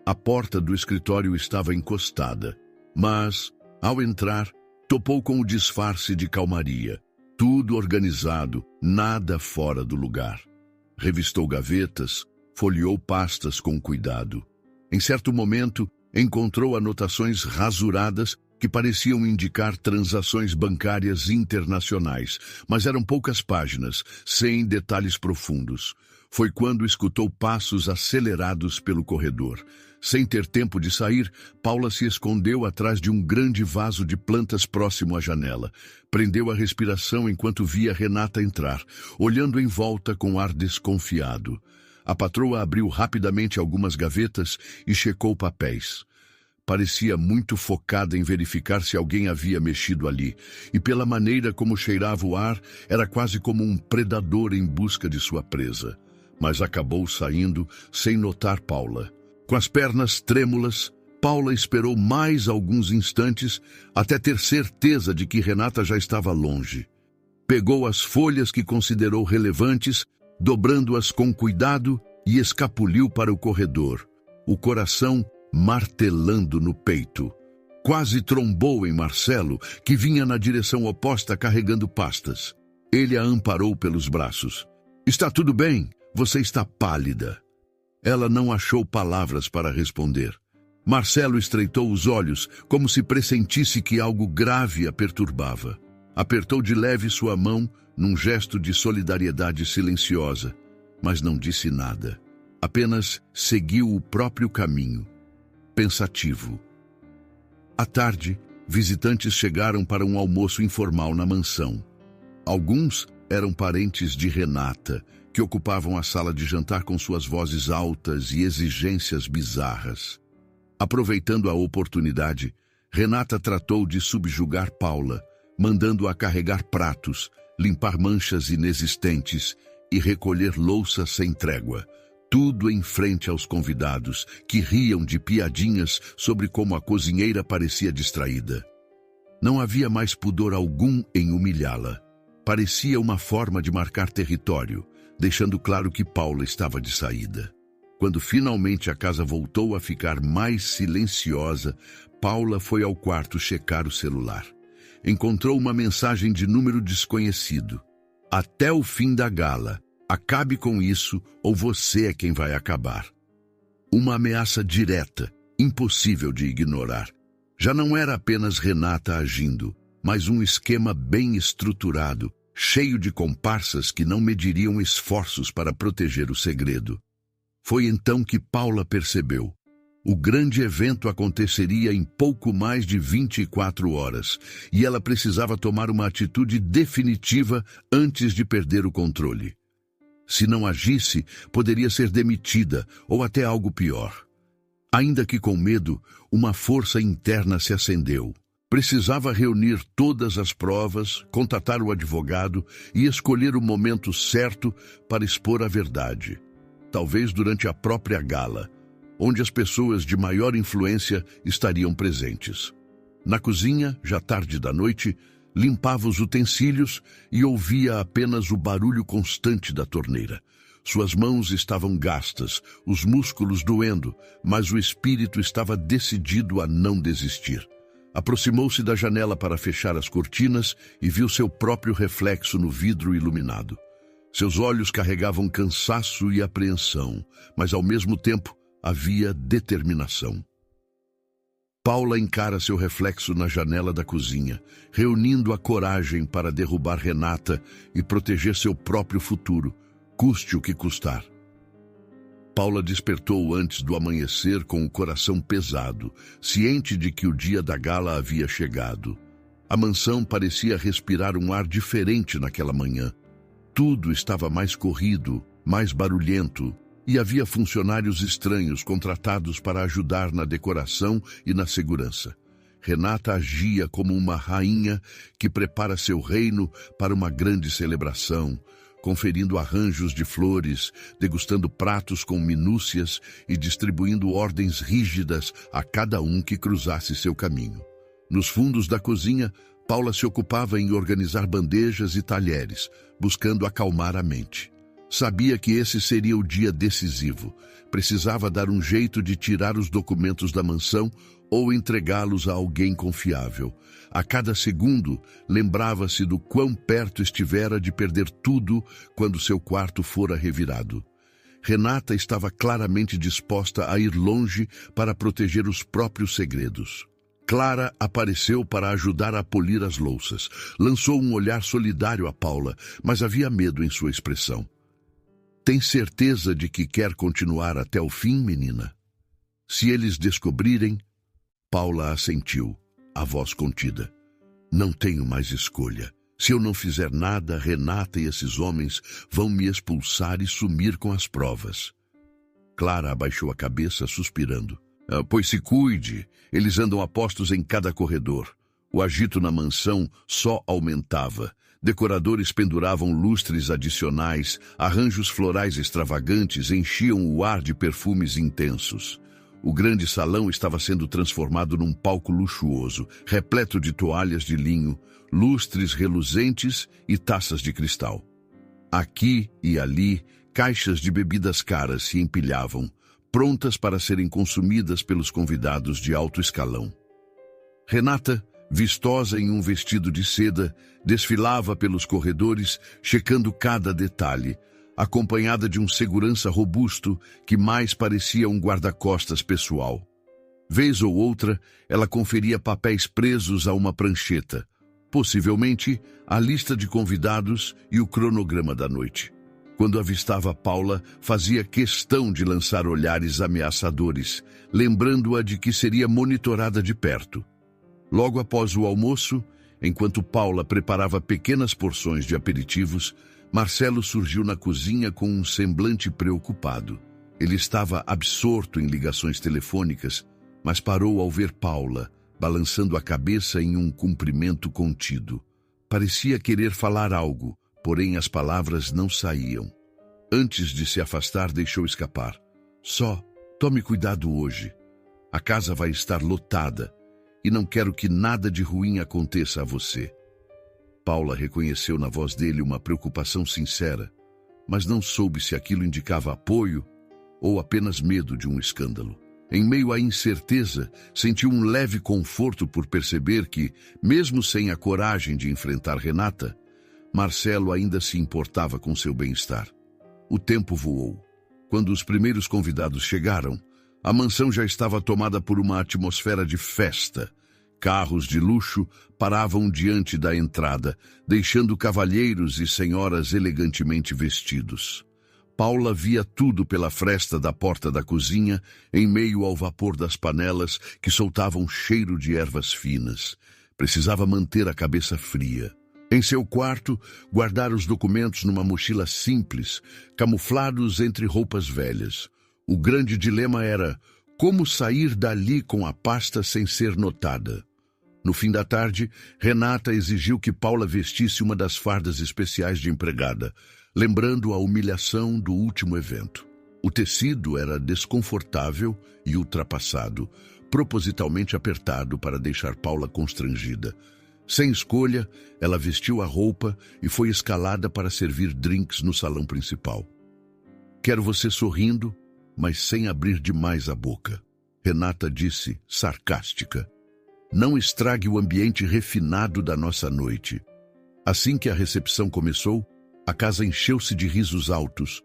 A porta do escritório estava encostada, mas, ao entrar, topou com o disfarce de calmaria. Tudo organizado, nada fora do lugar. Revistou gavetas, folheou pastas com cuidado. Em certo momento, encontrou anotações rasuradas que pareciam indicar transações bancárias internacionais, mas eram poucas páginas, sem detalhes profundos. Foi quando escutou passos acelerados pelo corredor. Sem ter tempo de sair, Paula se escondeu atrás de um grande vaso de plantas próximo à janela. Prendeu a respiração enquanto via Renata entrar, olhando em volta com ar desconfiado. A patroa abriu rapidamente algumas gavetas e checou papéis. Parecia muito focada em verificar se alguém havia mexido ali, e pela maneira como cheirava o ar, era quase como um predador em busca de sua presa. Mas acabou saindo sem notar Paula. Com as pernas trêmulas, Paula esperou mais alguns instantes até ter certeza de que Renata já estava longe. Pegou as folhas que considerou relevantes, dobrando-as com cuidado, e escapuliu para o corredor, o coração martelando no peito. Quase trombou em Marcelo, que vinha na direção oposta carregando pastas. Ele a amparou pelos braços. Está tudo bem, você está pálida. Ela não achou palavras para responder. Marcelo estreitou os olhos, como se pressentisse que algo grave a perturbava. Apertou de leve sua mão, num gesto de solidariedade silenciosa, mas não disse nada. Apenas seguiu o próprio caminho, pensativo. À tarde, visitantes chegaram para um almoço informal na mansão. Alguns eram parentes de Renata, que ocupavam a sala de jantar com suas vozes altas e exigências bizarras. Aproveitando a oportunidade, Renata tratou de subjugar Paula, mandando-a carregar pratos, limpar manchas inexistentes e recolher louça sem trégua, tudo em frente aos convidados, que riam de piadinhas sobre como a cozinheira parecia distraída. Não havia mais pudor algum em humilhá-la. Parecia uma forma de marcar território, deixando claro que Paula estava de saída. Quando finalmente a casa voltou a ficar mais silenciosa, Paula foi ao quarto checar o celular. Encontrou uma mensagem de número desconhecido. Até o fim da gala. Acabe com isso ou você é quem vai acabar. Uma ameaça direta, impossível de ignorar. Já não era apenas Renata agindo, mas um esquema bem estruturado, cheio de comparsas que não mediriam esforços para proteger o segredo. Foi então que Paula percebeu. O grande evento aconteceria em pouco mais de 24 horas, e ela precisava tomar uma atitude definitiva antes de perder o controle. Se não agisse, poderia ser demitida ou até algo pior. Ainda que com medo, uma força interna se acendeu. Precisava reunir todas as provas, contatar o advogado e escolher o momento certo para expor a verdade. Talvez durante a própria gala, onde as pessoas de maior influência estariam presentes. Na cozinha, já tarde da noite, limpava os utensílios e ouvia apenas o barulho constante da torneira. Suas mãos estavam gastas, os músculos doendo, mas o espírito estava decidido a não desistir. Aproximou-se da janela para fechar as cortinas e viu seu próprio reflexo no vidro iluminado. Seus olhos carregavam cansaço e apreensão, mas ao mesmo tempo havia determinação. Paula encara seu reflexo na janela da cozinha, reunindo a coragem para derrubar Renata e proteger seu próprio futuro, custe o que custar. Paula despertou antes do amanhecer com o coração pesado, ciente de que o dia da gala havia chegado. A mansão parecia respirar um ar diferente naquela manhã. Tudo estava mais corrido, mais barulhento, e havia funcionários estranhos contratados para ajudar na decoração e na segurança. Renata agia como uma rainha que prepara seu reino para uma grande celebração, conferindo arranjos de flores, degustando pratos com minúcias e distribuindo ordens rígidas a cada um que cruzasse seu caminho. Nos fundos da cozinha, Paula se ocupava em organizar bandejas e talheres, buscando acalmar a mente. Sabia que esse seria o dia decisivo. Precisava dar um jeito de tirar os documentos da mansão ou entregá-los a alguém confiável. A cada segundo, lembrava-se do quão perto estivera de perder tudo quando seu quarto fora revirado. Renata estava claramente disposta a ir longe para proteger os próprios segredos. Clara apareceu para ajudar a polir as louças. Lançou um olhar solidário a Paula, mas havia medo em sua expressão. Tem certeza de que quer continuar até o fim, menina? Se eles descobrirem... Paula assentiu, a voz contida. Não tenho mais escolha. Se eu não fizer nada, Renata e esses homens vão me expulsar e sumir com as provas. Clara abaixou a cabeça, suspirando. Pois se cuide, eles andam a postos em cada corredor. O agito na mansão só aumentava. Decoradores penduravam lustres adicionais, arranjos florais extravagantes enchiam o ar de perfumes intensos. O grande salão estava sendo transformado num palco luxuoso, repleto de toalhas de linho, lustres reluzentes e taças de cristal. Aqui e ali, caixas de bebidas caras se empilhavam, prontas para serem consumidas pelos convidados de alto escalão. Renata, vistosa em um vestido de seda, desfilava pelos corredores, checando cada detalhe, acompanhada de um segurança robusto que mais parecia um guarda-costas pessoal. Vez ou outra, ela conferia papéis presos a uma prancheta, possivelmente a lista de convidados e o cronograma da noite. Quando avistava Paula, fazia questão de lançar olhares ameaçadores, lembrando-a de que seria monitorada de perto. Logo após o almoço, enquanto Paula preparava pequenas porções de aperitivos, Marcelo surgiu na cozinha com um semblante preocupado. Ele estava absorto em ligações telefônicas, mas parou ao ver Paula, balançando a cabeça em um cumprimento contido. Parecia querer falar algo, porém as palavras não saíam. Antes de se afastar, deixou escapar. Só, tome cuidado hoje. A casa vai estar lotada e não quero que nada de ruim aconteça a você. Paula reconheceu na voz dele uma preocupação sincera, mas não soube se aquilo indicava apoio ou apenas medo de um escândalo. Em meio à incerteza, sentiu um leve conforto por perceber que, mesmo sem a coragem de enfrentar Renata, Marcelo ainda se importava com seu bem-estar. O tempo voou. Quando os primeiros convidados chegaram, a mansão já estava tomada por uma atmosfera de festa. Carros de luxo paravam diante da entrada, deixando cavalheiros e senhoras elegantemente vestidos. Paula via tudo pela fresta da porta da cozinha, em meio ao vapor das panelas que soltavam cheiro de ervas finas. Precisava manter a cabeça fria. Em seu quarto, guardara os documentos numa mochila simples, camuflados entre roupas velhas. O grande dilema era como sair dali com a pasta sem ser notada. No fim da tarde, Renata exigiu que Paula vestisse uma das fardas especiais de empregada, lembrando a humilhação do último evento. O tecido era desconfortável e ultrapassado, propositalmente apertado para deixar Paula constrangida. Sem escolha, ela vestiu a roupa e foi escalada para servir drinks no salão principal. Quero você sorrindo, mas sem abrir demais a boca, Renata disse, sarcástica. Não estrague o ambiente refinado da nossa noite. Assim que a recepção começou, a casa encheu-se de risos altos,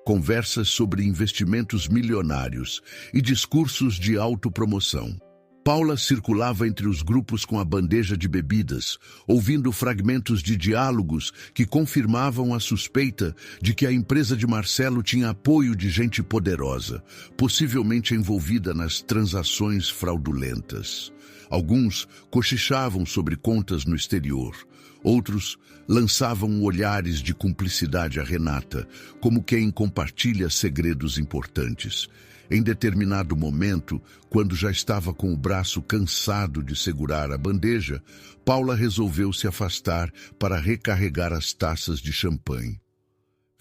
conversas sobre investimentos milionários e discursos de autopromoção. Paula circulava entre os grupos com a bandeja de bebidas, ouvindo fragmentos de diálogos que confirmavam a suspeita de que a empresa de Marcelo tinha apoio de gente poderosa, possivelmente envolvida nas transações fraudulentas. Alguns cochichavam sobre contas no exterior. Outros lançavam olhares de cumplicidade a Renata, como quem compartilha segredos importantes. Em determinado momento, quando já estava com o braço cansado de segurar a bandeja, Paula resolveu se afastar para recarregar as taças de champanhe.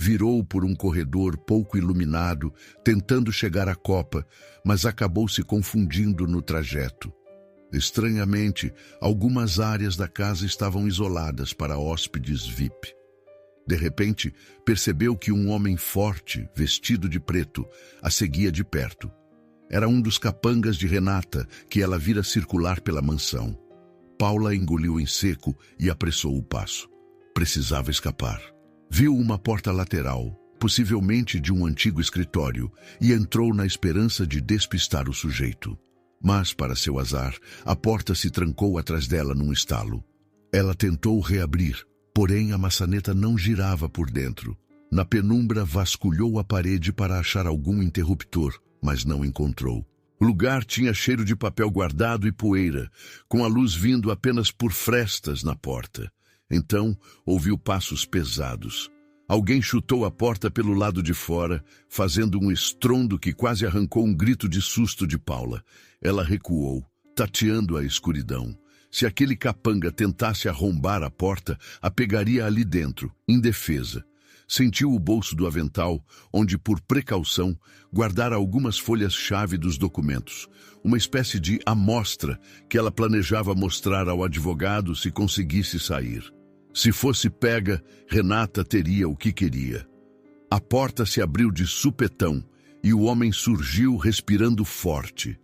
Virou por um corredor pouco iluminado, tentando chegar à copa, mas acabou se confundindo no trajeto. Estranhamente, algumas áreas da casa estavam isoladas para hóspedes VIP. De repente, percebeu que um homem forte, vestido de preto, a seguia de perto. Era um dos capangas de Renata, que ela vira circular pela mansão. Paula engoliu em seco e apressou o passo. Precisava escapar. Viu uma porta lateral, possivelmente de um antigo escritório, e entrou na esperança de despistar o sujeito. Mas, para seu azar, a porta se trancou atrás dela num estalo. Ela tentou reabrir, porém a maçaneta não girava por dentro. Na penumbra, vasculhou a parede para achar algum interruptor, mas não encontrou. O lugar tinha cheiro de papel guardado e poeira, com a luz vindo apenas por frestas na porta. Então, ouviu passos pesados. Alguém chutou a porta pelo lado de fora, fazendo um estrondo que quase arrancou um grito de susto de Paula. Ela recuou, tateando a escuridão. Se aquele capanga tentasse arrombar a porta, a pegaria ali dentro, indefesa. Sentiu o bolso do avental, onde, por precaução, guardara algumas folhas-chave dos documentos, uma espécie de amostra que ela planejava mostrar ao advogado se conseguisse sair. Se fosse pega, Renata teria o que queria. A porta se abriu de supetão e o homem surgiu respirando forte.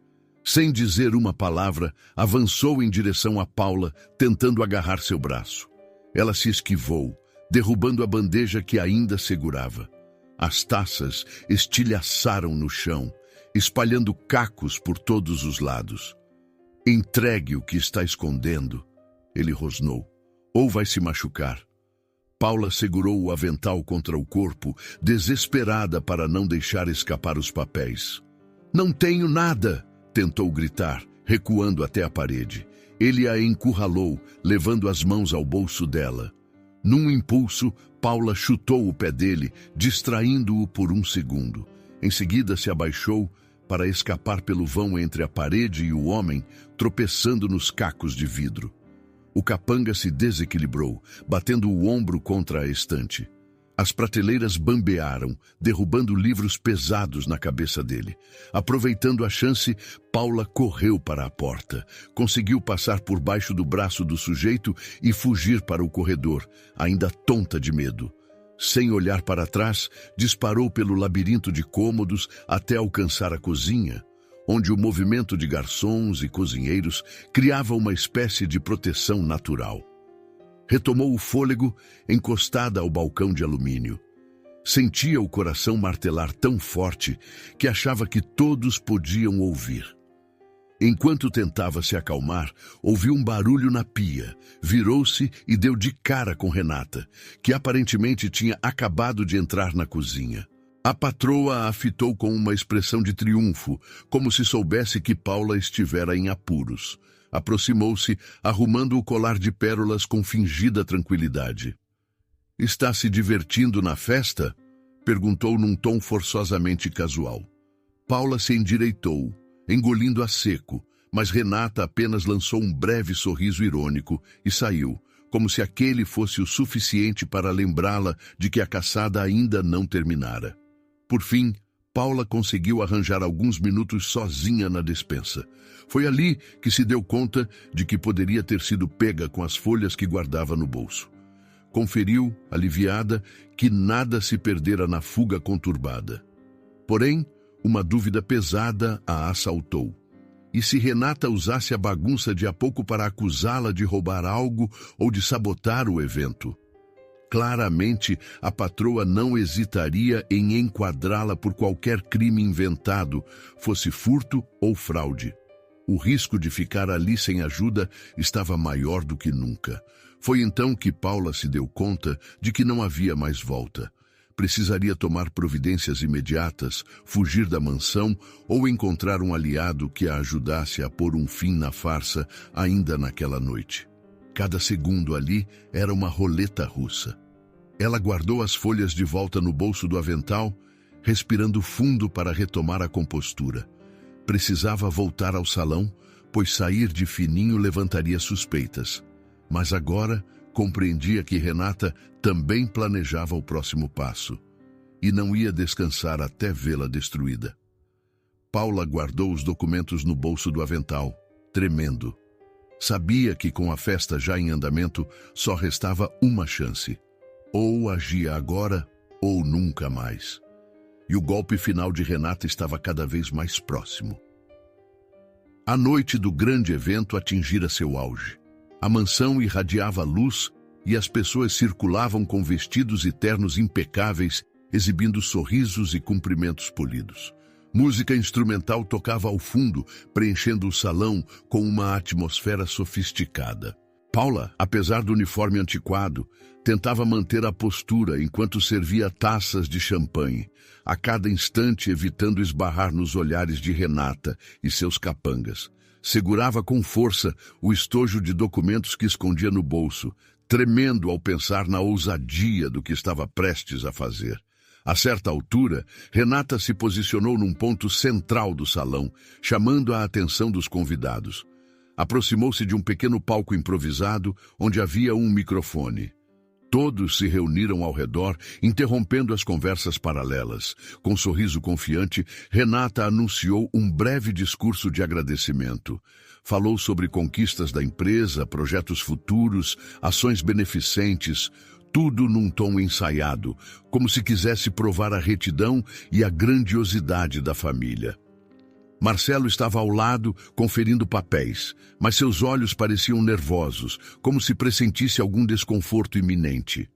Sem dizer uma palavra, avançou em direção a Paula, tentando agarrar seu braço. Ela se esquivou, derrubando a bandeja que ainda segurava. As taças estilhaçaram no chão, espalhando cacos por todos os lados. Entregue o que está escondendo, ele rosnou, ou vai se machucar. Paula segurou o avental contra o corpo, desesperada para não deixar escapar os papéis. Não tenho nada, tentou gritar, recuando até a parede. Ele a encurralou, levando as mãos ao bolso dela. Num impulso, Paula chutou o pé dele, distraindo-o por um segundo. Em seguida se abaixou para escapar pelo vão entre a parede e o homem, tropeçando nos cacos de vidro. O capanga se desequilibrou, batendo o ombro contra a estante. As prateleiras bambearam, derrubando livros pesados na cabeça dele. Aproveitando a chance, Paula correu para a porta. Conseguiu passar por baixo do braço do sujeito e fugir para o corredor, ainda tonta de medo. Sem olhar para trás, disparou pelo labirinto de cômodos até alcançar a cozinha, onde o movimento de garçons e cozinheiros criava uma espécie de proteção natural. Retomou o fôlego, encostada ao balcão de alumínio. Sentia o coração martelar tão forte que achava que todos podiam ouvir. Enquanto tentava se acalmar, ouviu um barulho na pia, virou-se e deu de cara com Renata, que aparentemente tinha acabado de entrar na cozinha. A patroa a fitou com uma expressão de triunfo, como se soubesse que Paula estivera em apuros. Aproximou-se, arrumando o colar de pérolas com fingida tranquilidade. "Está se divertindo na festa?" perguntou num tom forçosamente casual. Paula se endireitou, engolindo a seco, mas Renata apenas lançou um breve sorriso irônico e saiu, como se aquele fosse o suficiente para lembrá-la de que a caçada ainda não terminara. Por fim, Paula conseguiu arranjar alguns minutos sozinha na despensa. Foi ali que se deu conta de que poderia ter sido pega com as folhas que guardava no bolso. Conferiu, aliviada, que nada se perdera na fuga conturbada. Porém, uma dúvida pesada a assaltou. E se Renata usasse a bagunça de há pouco para acusá-la de roubar algo ou de sabotar o evento? Claramente, a patroa não hesitaria em enquadrá-la por qualquer crime inventado, fosse furto ou fraude. O risco de ficar ali sem ajuda estava maior do que nunca. Foi então que Paula se deu conta de que não havia mais volta. Precisaria tomar providências imediatas, fugir da mansão ou encontrar um aliado que a ajudasse a pôr um fim na farsa ainda naquela noite. Cada segundo ali era uma roleta russa. Ela guardou as folhas de volta no bolso do avental, respirando fundo para retomar a compostura. Precisava voltar ao salão, pois sair de fininho levantaria suspeitas. Mas agora compreendia que Renata também planejava o próximo passo, e não ia descansar até vê-la destruída. Paula guardou os documentos no bolso do avental, tremendo. Sabia que com a festa já em andamento, só restava uma chance. Ou agia agora, ou nunca mais. E o golpe final de Renata estava cada vez mais próximo. A noite do grande evento atingira seu auge. A mansão irradiava luz e as pessoas circulavam com vestidos e ternos impecáveis, exibindo sorrisos e cumprimentos polidos. Música instrumental tocava ao fundo, preenchendo o salão com uma atmosfera sofisticada. Paula, apesar do uniforme antiquado, tentava manter a postura enquanto servia taças de champanhe, a cada instante evitando esbarrar nos olhares de Renata e seus capangas. Segurava com força o estojo de documentos que escondia no bolso, tremendo ao pensar na ousadia do que estava prestes a fazer. A certa altura, Renata se posicionou num ponto central do salão, chamando a atenção dos convidados. Aproximou-se de um pequeno palco improvisado, onde havia um microfone. Todos se reuniram ao redor, interrompendo as conversas paralelas. Com um sorriso confiante, Renata anunciou um breve discurso de agradecimento. Falou sobre conquistas da empresa, projetos futuros, ações beneficentes, tudo num tom ensaiado, como se quisesse provar a retidão e a grandiosidade da família. Marcelo estava ao lado, conferindo papéis, mas seus olhos pareciam nervosos, como se pressentisse algum desconforto iminente.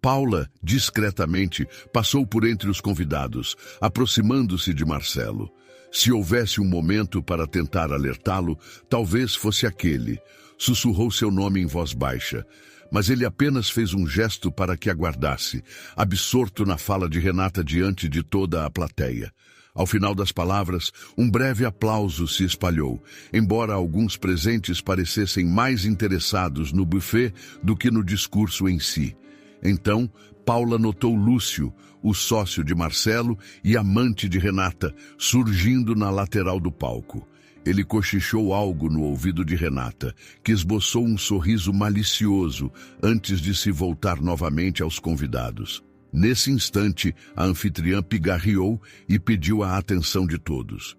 Paula, discretamente, passou por entre os convidados, aproximando-se de Marcelo. Se houvesse um momento para tentar alertá-lo, talvez fosse aquele. Sussurrou seu nome em voz baixa, mas ele apenas fez um gesto para que aguardasse, absorto na fala de Renata diante de toda a plateia. Ao final das palavras, um breve aplauso se espalhou, embora alguns presentes parecessem mais interessados no buffet do que no discurso em si. Então, Paula notou Lúcio, o sócio de Marcelo e amante de Renata, surgindo na lateral do palco. Ele cochichou algo no ouvido de Renata, que esboçou um sorriso malicioso antes de se voltar novamente aos convidados. Nesse instante, a anfitriã pigarreou e pediu a atenção de todos.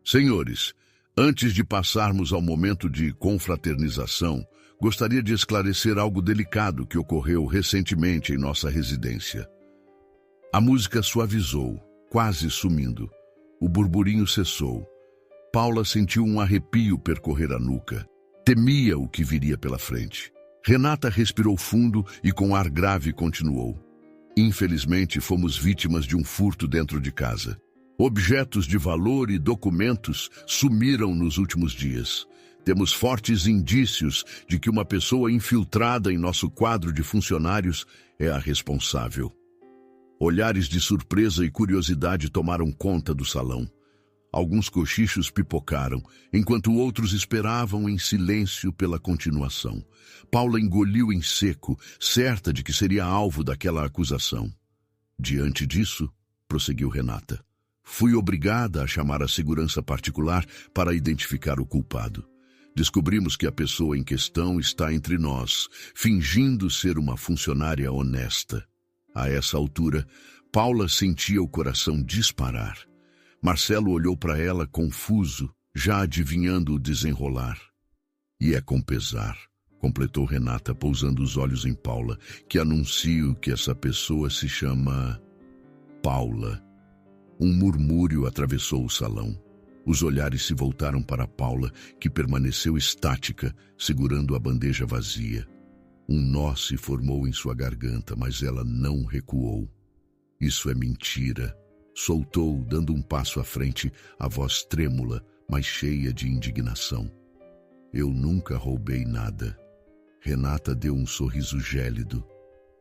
Senhores, antes de passarmos ao momento de confraternização, gostaria de esclarecer algo delicado que ocorreu recentemente em nossa residência. A música suavizou, quase sumindo. O burburinho cessou. Paula sentiu um arrepio percorrer a nuca. Temia o que viria pela frente. Renata respirou fundo e com ar grave continuou. Infelizmente, fomos vítimas de um furto dentro de casa. Objetos de valor e documentos sumiram nos últimos dias. Temos fortes indícios de que uma pessoa infiltrada em nosso quadro de funcionários é a responsável. Olhares de surpresa e curiosidade tomaram conta do salão. Alguns cochichos pipocaram, enquanto outros esperavam em silêncio pela continuação. Paula engoliu em seco, certa de que seria alvo daquela acusação. Diante disso, prosseguiu Renata, fui obrigada a chamar a segurança particular para identificar o culpado. Descobrimos que a pessoa em questão está entre nós, fingindo ser uma funcionária honesta. A essa altura, Paula sentia o coração disparar. Marcelo olhou para ela confuso, já adivinhando o desenrolar. E é com pesar, completou Renata, pousando os olhos em Paula, que anuncio que essa pessoa se chama Paula. Um murmúrio atravessou o salão. Os olhares se voltaram para Paula, que permaneceu estática, segurando a bandeja vazia. Um nó se formou em sua garganta, mas ela não recuou. Isso é mentira. Soltou, dando um passo à frente, a voz trêmula, mas cheia de indignação. Eu nunca roubei nada. Renata deu um sorriso gélido.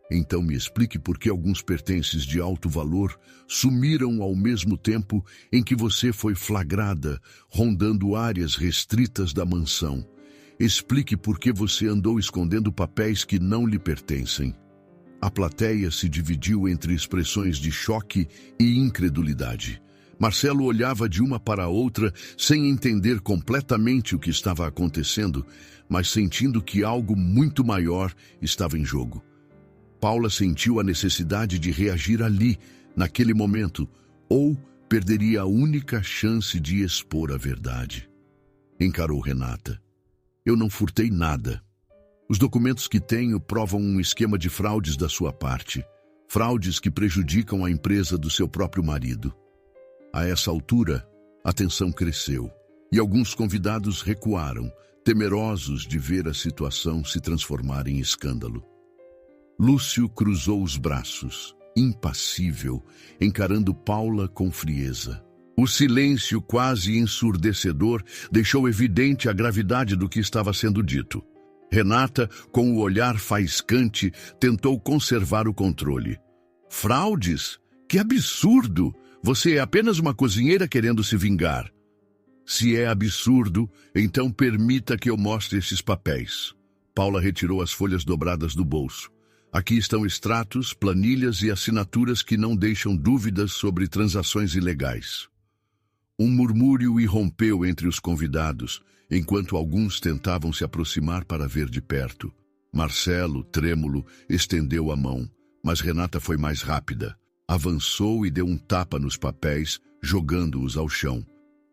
Então me explique por que alguns pertences de alto valor sumiram ao mesmo tempo em que você foi flagrada, rondando áreas restritas da mansão. Explique por que você andou escondendo papéis que não lhe pertencem. A plateia se dividiu entre expressões de choque e incredulidade. Marcelo olhava de uma para a outra sem entender completamente o que estava acontecendo, mas sentindo que algo muito maior estava em jogo. Paula sentiu a necessidade de reagir ali, naquele momento, ou perderia a única chance de expor a verdade. Encarou Renata. Eu não furtei nada. Os documentos que tenho provam um esquema de fraudes da sua parte. Fraudes que prejudicam a empresa do seu próprio marido. A essa altura, a tensão cresceu e alguns convidados recuaram, temerosos de ver a situação se transformar em escândalo. Lúcio cruzou os braços, impassível, encarando Paula com frieza. O silêncio quase ensurdecedor deixou evidente a gravidade do que estava sendo dito. Renata, com o olhar faiscante, tentou conservar o controle. Fraudes? Que absurdo! Você é apenas uma cozinheira querendo se vingar. Se é absurdo, então permita que eu mostre esses papéis. Paula retirou as folhas dobradas do bolso. Aqui estão extratos, planilhas e assinaturas que não deixam dúvidas sobre transações ilegais. Um murmúrio irrompeu entre os convidados, enquanto alguns tentavam se aproximar para ver de perto. Marcelo, trêmulo, estendeu a mão, mas Renata foi mais rápida. Avançou e deu um tapa nos papéis, jogando-os ao chão.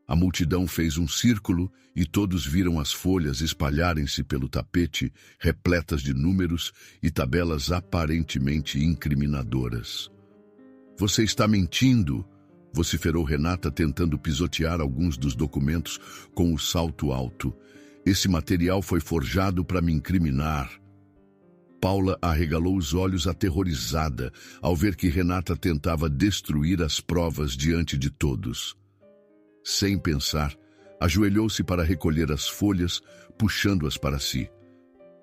A multidão fez um círculo e todos viram as folhas espalharem-se pelo tapete, repletas de números e tabelas aparentemente incriminadoras. Você está mentindo! Vociferou Renata, tentando pisotear alguns dos documentos com o salto alto. Esse material foi forjado para me incriminar. Paula arregalou os olhos aterrorizada ao ver que Renata tentava destruir as provas diante de todos. Sem pensar, ajoelhou-se para recolher as folhas, puxando-as para si.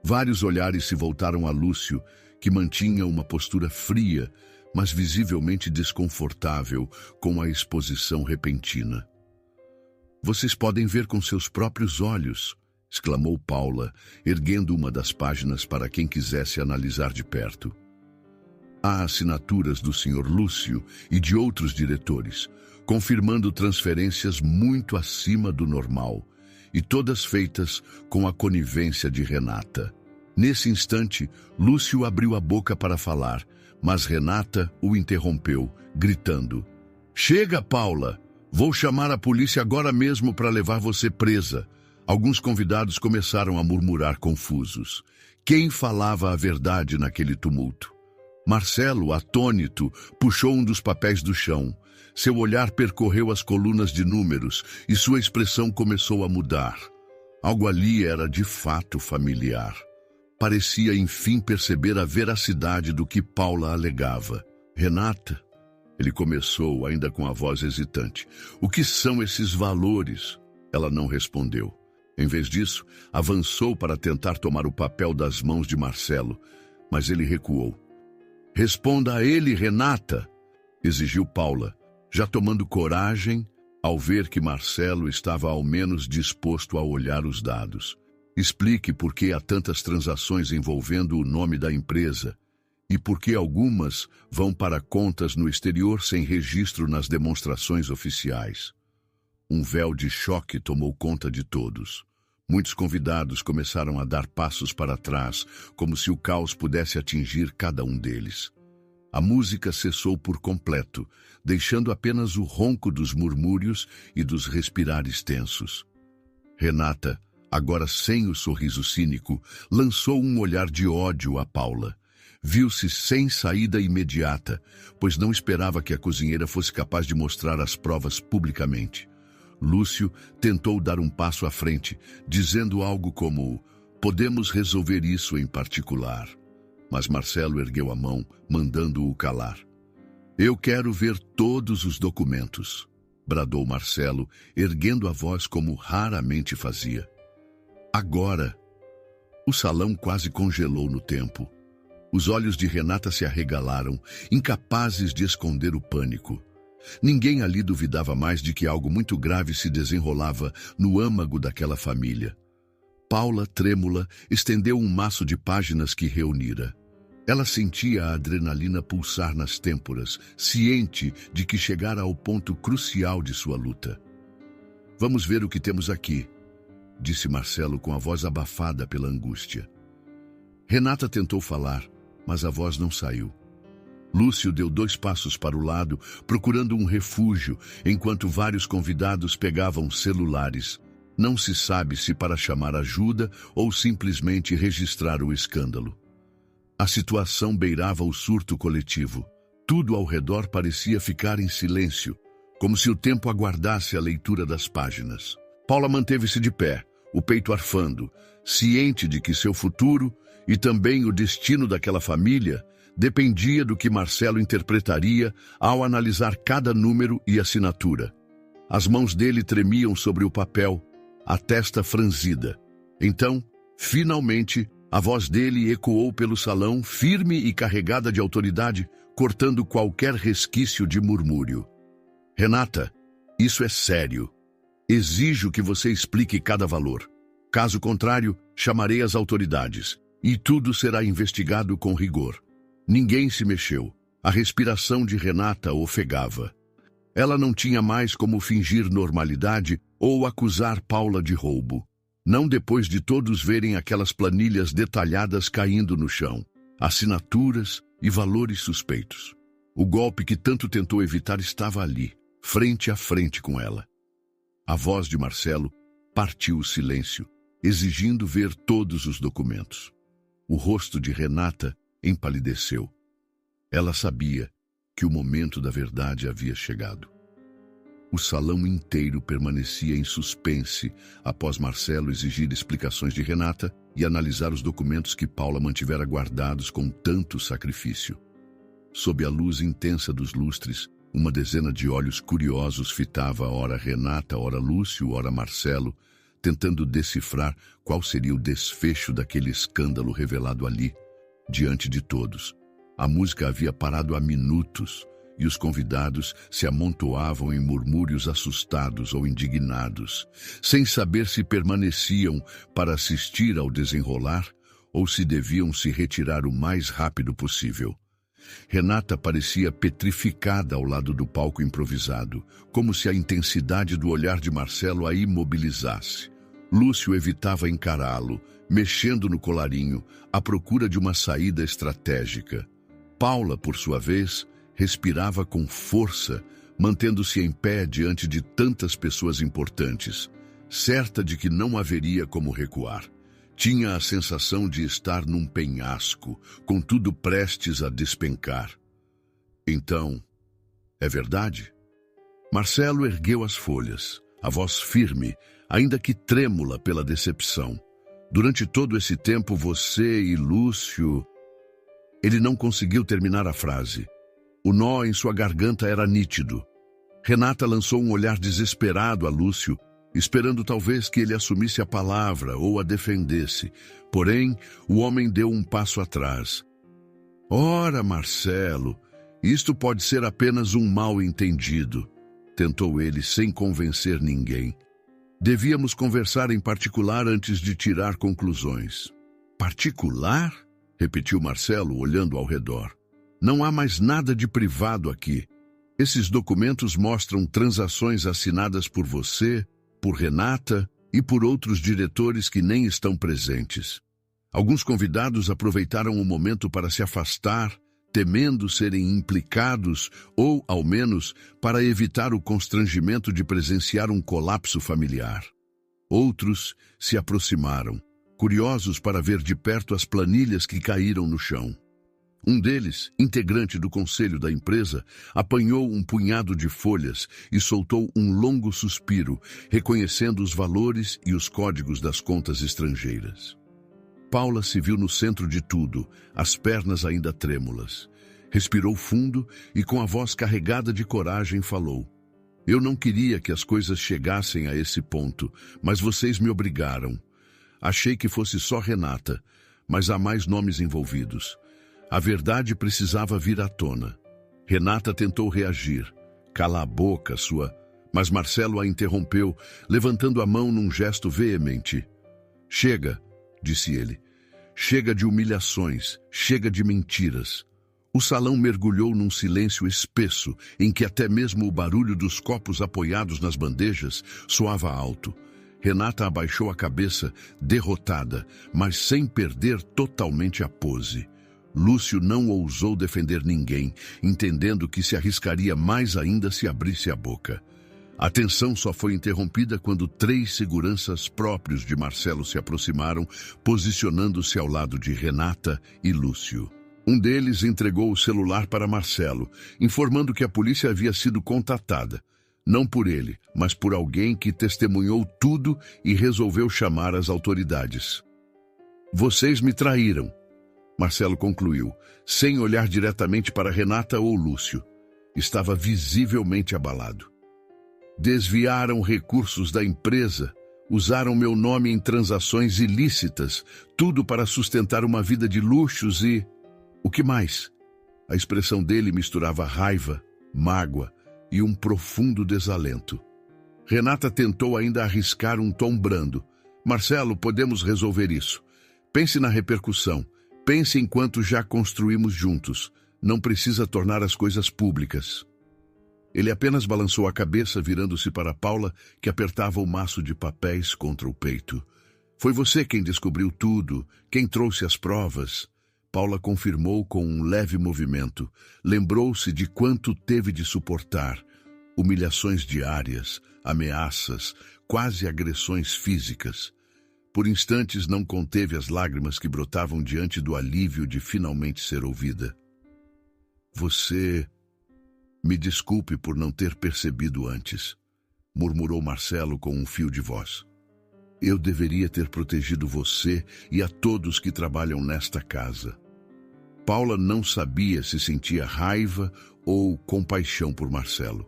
Vários olhares se voltaram a Lúcio, que mantinha uma postura fria, mas visivelmente desconfortável com a exposição repentina. "Vocês podem ver com seus próprios olhos", exclamou Paula, erguendo uma das páginas para quem quisesse analisar de perto. Há assinaturas do Sr. Lúcio e de outros diretores, confirmando transferências muito acima do normal, e todas feitas com a conivência de Renata. Nesse instante, Lúcio abriu a boca para falar, mas Renata o interrompeu, gritando: "Chega, Paula! Vou chamar a polícia agora mesmo para levar você presa." Alguns convidados começaram a murmurar confusos. Quem falava a verdade naquele tumulto? Marcelo, atônito, puxou um dos papéis do chão. Seu olhar percorreu as colunas de números e sua expressão começou a mudar. Algo ali era de fato familiar. Parecia enfim perceber a veracidade do que Paula alegava. "Renata", ele começou, ainda com a voz hesitante, "o que são esses valores?" Ela não respondeu. Em vez disso, avançou para tentar tomar o papel das mãos de Marcelo, mas ele recuou. "Responda a ele, Renata", exigiu Paula, já tomando coragem ao ver que Marcelo estava ao menos disposto a olhar os dados. "Explique por que há tantas transações envolvendo o nome da empresa e por que algumas vão para contas no exterior sem registro nas demonstrações oficiais." Um véu de choque tomou conta de todos. Muitos convidados começaram a dar passos para trás, como se o caos pudesse atingir cada um deles. A música cessou por completo, deixando apenas o ronco dos murmúrios e dos respirares tensos. Renata, agora sem o sorriso cínico, lançou um olhar de ódio a Paula. Viu-se sem saída imediata, pois não esperava que a cozinheira fosse capaz de mostrar as provas publicamente. Lúcio tentou dar um passo à frente, dizendo algo como: "Podemos resolver isso em particular." Mas Marcelo ergueu a mão, mandando-o calar. "Eu quero ver todos os documentos", bradou Marcelo, erguendo a voz como raramente fazia. Agora, o salão quase congelou no tempo. Os olhos de Renata se arregalaram, incapazes de esconder o pânico. Ninguém ali duvidava mais de que algo muito grave se desenrolava no âmago daquela família. Paula, trêmula, estendeu um maço de páginas que reunira. Ela sentia a adrenalina pulsar nas têmporas, ciente de que chegara ao ponto crucial de sua luta. "Vamos ver o que temos aqui", disse Marcelo com a voz abafada pela angústia. Renata tentou falar, mas a voz não saiu. Lúcio deu 2 passos para o lado, procurando um refúgio, enquanto vários convidados pegavam celulares. Não se sabe se para chamar ajuda ou simplesmente registrar o escândalo. A situação beirava o surto coletivo. Tudo ao redor parecia ficar em silêncio, como se o tempo aguardasse a leitura das páginas. Paula manteve-se de pé, o peito arfando, ciente de que seu futuro e também o destino daquela família dependia do que Marcelo interpretaria ao analisar cada número e assinatura. As mãos dele tremiam sobre o papel, a testa franzida. Então, finalmente, a voz dele ecoou pelo salão, firme e carregada de autoridade, cortando qualquer resquício de murmúrio. "Renata, isso é sério. Exijo que você explique cada valor. Caso contrário, chamarei as autoridades, e tudo será investigado com rigor." Ninguém se mexeu. A respiração de Renata ofegava. Ela não tinha mais como fingir normalidade ou acusar Paula de roubo. Não depois de todos verem aquelas planilhas detalhadas caindo no chão, assinaturas e valores suspeitos. O golpe que tanto tentou evitar estava ali, frente a frente com ela. A voz de Marcelo partiu o silêncio, exigindo ver todos os documentos. O rosto de Renata empalideceu. Ela sabia que o momento da verdade havia chegado. O salão inteiro permanecia em suspense após Marcelo exigir explicações de Renata e analisar os documentos que Paula mantivera guardados com tanto sacrifício. Sob a luz intensa dos lustres, uma dezena de olhos curiosos fitava ora Renata, ora Lúcio, ora Marcelo, tentando decifrar qual seria o desfecho daquele escândalo revelado ali, diante de todos. A música havia parado há minutos e os convidados se amontoavam em murmúrios assustados ou indignados, sem saber se permaneciam para assistir ao desenrolar ou se deviam se retirar o mais rápido possível. Renata parecia petrificada ao lado do palco improvisado, como se a intensidade do olhar de Marcelo a imobilizasse. Lúcio evitava encará-lo, mexendo no colarinho, à procura de uma saída estratégica. Paula, por sua vez, respirava com força, mantendo-se em pé diante de tantas pessoas importantes, certa de que não haveria como recuar. Tinha a sensação de estar num penhasco, com tudo prestes a despencar. Então, é verdade? Marcelo ergueu as folhas, a voz firme, ainda que trêmula pela decepção. Durante todo esse tempo, você e Lúcio... Ele não conseguiu terminar a frase. O nó em sua garganta era nítido. Renata lançou um olhar desesperado a Lúcio, esperando talvez que ele assumisse a palavra ou a defendesse. Porém, o homem deu um passo atrás. Ora, Marcelo, isto pode ser apenas um mal-entendido, tentou ele sem convencer ninguém. Devíamos conversar em particular antes de tirar conclusões. Particular? Repetiu Marcelo, olhando ao redor. Não há mais nada de privado aqui. Esses documentos mostram transações assinadas por você, por Renata e por outros diretores que nem estão presentes. Alguns convidados aproveitaram o momento para se afastar, temendo serem implicados ou, ao menos, para evitar o constrangimento de presenciar um colapso familiar. Outros se aproximaram, curiosos para ver de perto as planilhas que caíram no chão. Um deles, integrante do conselho da empresa, apanhou um punhado de folhas e soltou um longo suspiro, reconhecendo os valores e os códigos das contas estrangeiras. Paula se viu no centro de tudo, as pernas ainda trêmulas. Respirou fundo e, com a voz carregada de coragem, falou: Eu não queria que as coisas chegassem a esse ponto, mas vocês me obrigaram. Achei que fosse só Renata, mas há mais nomes envolvidos. A verdade precisava vir à tona. Renata tentou reagir. Cala a boca, sua... Mas Marcelo a interrompeu, levantando a mão num gesto veemente. Chega, disse ele. Chega de humilhações, chega de mentiras. O salão mergulhou num silêncio espesso, em que até mesmo o barulho dos copos apoiados nas bandejas soava alto. Renata abaixou a cabeça, derrotada, mas sem perder totalmente a pose. Lúcio não ousou defender ninguém, entendendo que se arriscaria mais ainda se abrisse a boca. A tensão só foi interrompida quando 3 seguranças próprios de Marcelo se aproximaram, posicionando-se ao lado de Renata e Lúcio. Um deles entregou o celular para Marcelo, informando que a polícia havia sido contatada. Não por ele, mas por alguém que testemunhou tudo e resolveu chamar as autoridades. Vocês me traíram, Marcelo concluiu, sem olhar diretamente para Renata ou Lúcio. Estava visivelmente abalado. Desviaram recursos da empresa, usaram meu nome em transações ilícitas, tudo para sustentar uma vida de luxos e... O que mais? A expressão dele misturava raiva, mágoa e um profundo desalento. Renata tentou ainda arriscar um tom brando. Marcelo, podemos resolver isso. Pense na repercussão. Pense em quanto já construímos juntos. Não precisa tornar as coisas públicas. Ele apenas balançou a cabeça, virando-se para Paula, que apertava o maço de papéis contra o peito. Foi você quem descobriu tudo, quem trouxe as provas. Paula confirmou com um leve movimento. Lembrou-se de quanto teve de suportar. Humilhações diárias, ameaças, quase agressões físicas. Por instantes não conteve as lágrimas que brotavam diante do alívio de finalmente ser ouvida. Você Me desculpe por não ter percebido antes, murmurou Marcelo com um fio de voz. Eu deveria ter protegido você e a todos que trabalham nesta casa. Paula não sabia se sentia raiva ou compaixão por Marcelo.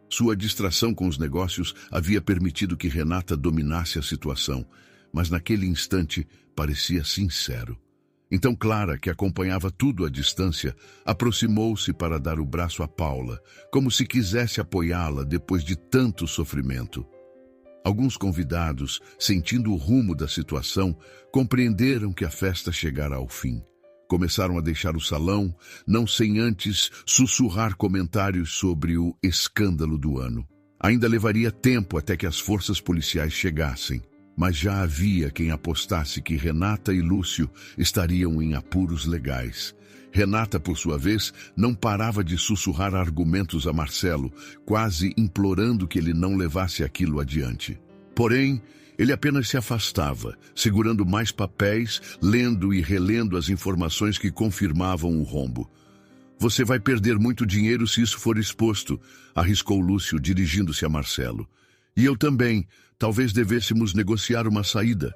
Sua distração com os negócios havia permitido que Renata dominasse a situação, mas naquele instante parecia sincero. Então Clara, que acompanhava tudo à distância, aproximou-se para dar o braço a Paula, como se quisesse apoiá-la depois de tanto sofrimento. Alguns convidados, sentindo o rumo da situação, compreenderam que a festa chegara ao fim. Começaram a deixar o salão, não sem antes sussurrar comentários sobre o escândalo do ano. Ainda levaria tempo até que as forças policiais chegassem, mas já havia quem apostasse que Renata e Lúcio estariam em apuros legais. Renata, por sua vez, não parava de sussurrar argumentos a Marcelo, quase implorando que ele não levasse aquilo adiante. Porém, ele apenas se afastava, segurando mais papéis, lendo e relendo as informações que confirmavam o rombo. Você vai perder muito dinheiro se isso for exposto, arriscou Lúcio, dirigindo-se a Marcelo. E eu também. Talvez devêssemos negociar uma saída.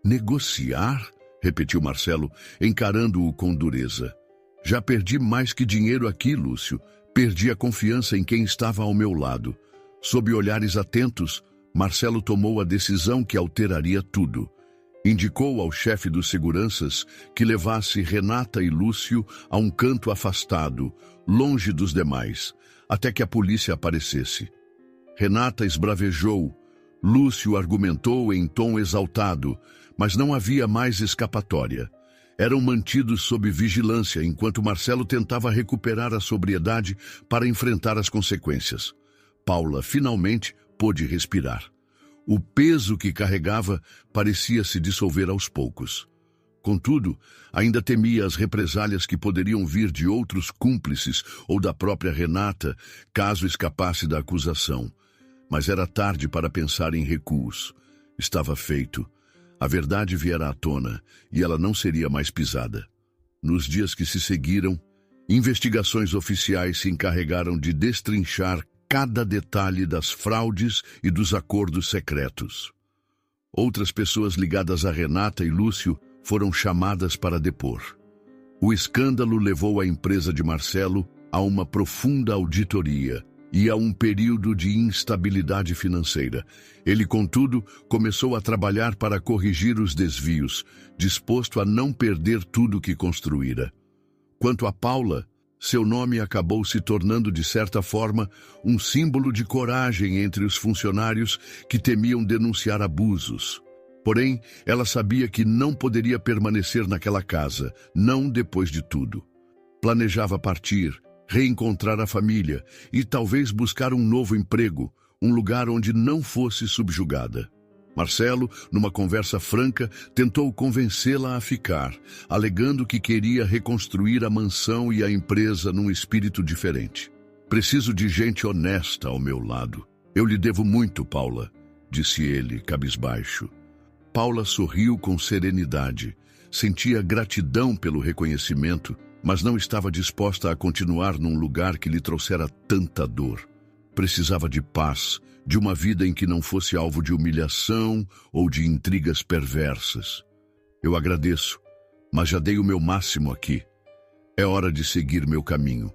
Negociar? Repetiu Marcelo, encarando-o com dureza. Já perdi mais que dinheiro aqui, Lúcio. Perdi a confiança em quem estava ao meu lado. Sob olhares atentos, Marcelo tomou a decisão que alteraria tudo. Indicou ao chefe dos seguranças que levasse Renata e Lúcio a um canto afastado, longe dos demais, até que a polícia aparecesse. Renata esbravejou. Lúcio argumentou em tom exaltado, mas não havia mais escapatória. Eram mantidos sob vigilância enquanto Marcelo tentava recuperar a sobriedade para enfrentar as consequências. Paula finalmente pôde respirar. O peso que carregava parecia se dissolver aos poucos. Contudo, ainda temia as represálias que poderiam vir de outros cúmplices ou da própria Renata, caso escapasse da acusação. Mas era tarde para pensar em recuos. Estava feito. A verdade viera à tona e ela não seria mais pisada. Nos dias que se seguiram, investigações oficiais se encarregaram de destrinchar cada detalhe das fraudes e dos acordos secretos. Outras pessoas ligadas a Renata e Lúcio foram chamadas para depor. O escândalo levou a empresa de Marcelo a uma profunda auditoria e a um período de instabilidade financeira. Ele, contudo, começou a trabalhar para corrigir os desvios, disposto a não perder tudo que construíra. Quanto a Paula, seu nome acabou se tornando, de certa forma, um símbolo de coragem entre os funcionários que temiam denunciar abusos. Porém, ela sabia que não poderia permanecer naquela casa, não depois de tudo. Planejava partir, reencontrar a família e talvez buscar um novo emprego, um lugar onde não fosse subjugada. Marcelo, numa conversa franca, tentou convencê-la a ficar, alegando que queria reconstruir a mansão e a empresa num espírito diferente. Preciso de gente honesta ao meu lado. Eu lhe devo muito, Paula, disse ele, cabisbaixo. Paula sorriu com serenidade. Sentia gratidão pelo reconhecimento, mas não estava disposta a continuar num lugar que lhe trouxera tanta dor. Precisava de paz, de uma vida em que não fosse alvo de humilhação ou de intrigas perversas. Eu agradeço, mas já dei o meu máximo aqui. É hora de seguir meu caminho.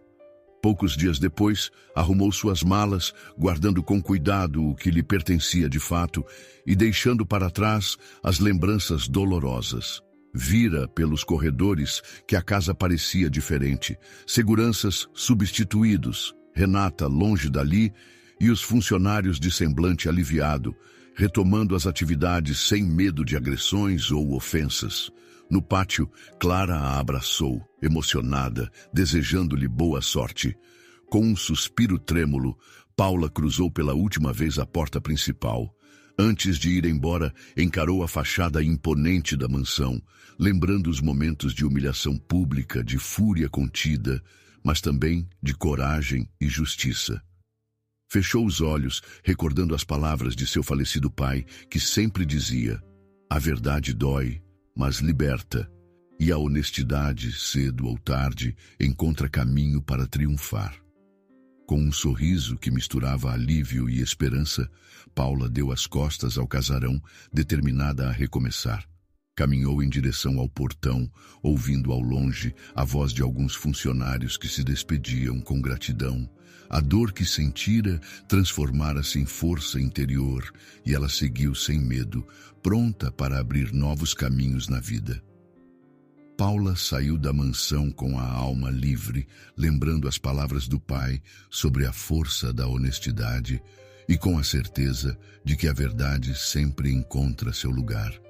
Poucos dias depois, arrumou suas malas, guardando com cuidado o que lhe pertencia de fato e deixando para trás as lembranças dolorosas. Vira pelos corredores que a casa parecia diferente, seguranças substituídos, Renata longe dali e os funcionários de semblante aliviado, retomando as atividades sem medo de agressões ou ofensas. No pátio, Clara a abraçou, emocionada, desejando-lhe boa sorte. Com um suspiro trêmulo, Paula cruzou pela última vez a porta principal. Antes de ir embora, encarou a fachada imponente da mansão, lembrando os momentos de humilhação pública, de fúria contida, mas também de coragem e justiça. Fechou os olhos, recordando as palavras de seu falecido pai, que sempre dizia: "A verdade dói, mas liberta, e a honestidade, cedo ou tarde, encontra caminho para triunfar." Com um sorriso que misturava alívio e esperança, Paula deu as costas ao casarão, determinada a recomeçar. Caminhou em direção ao portão, ouvindo ao longe a voz de alguns funcionários que se despediam com gratidão. A dor que sentira transformara-se em força interior e ela seguiu sem medo, pronta para abrir novos caminhos na vida. Paula saiu da mansão com a alma livre, lembrando as palavras do pai sobre a força da honestidade e com a certeza de que a verdade sempre encontra seu lugar.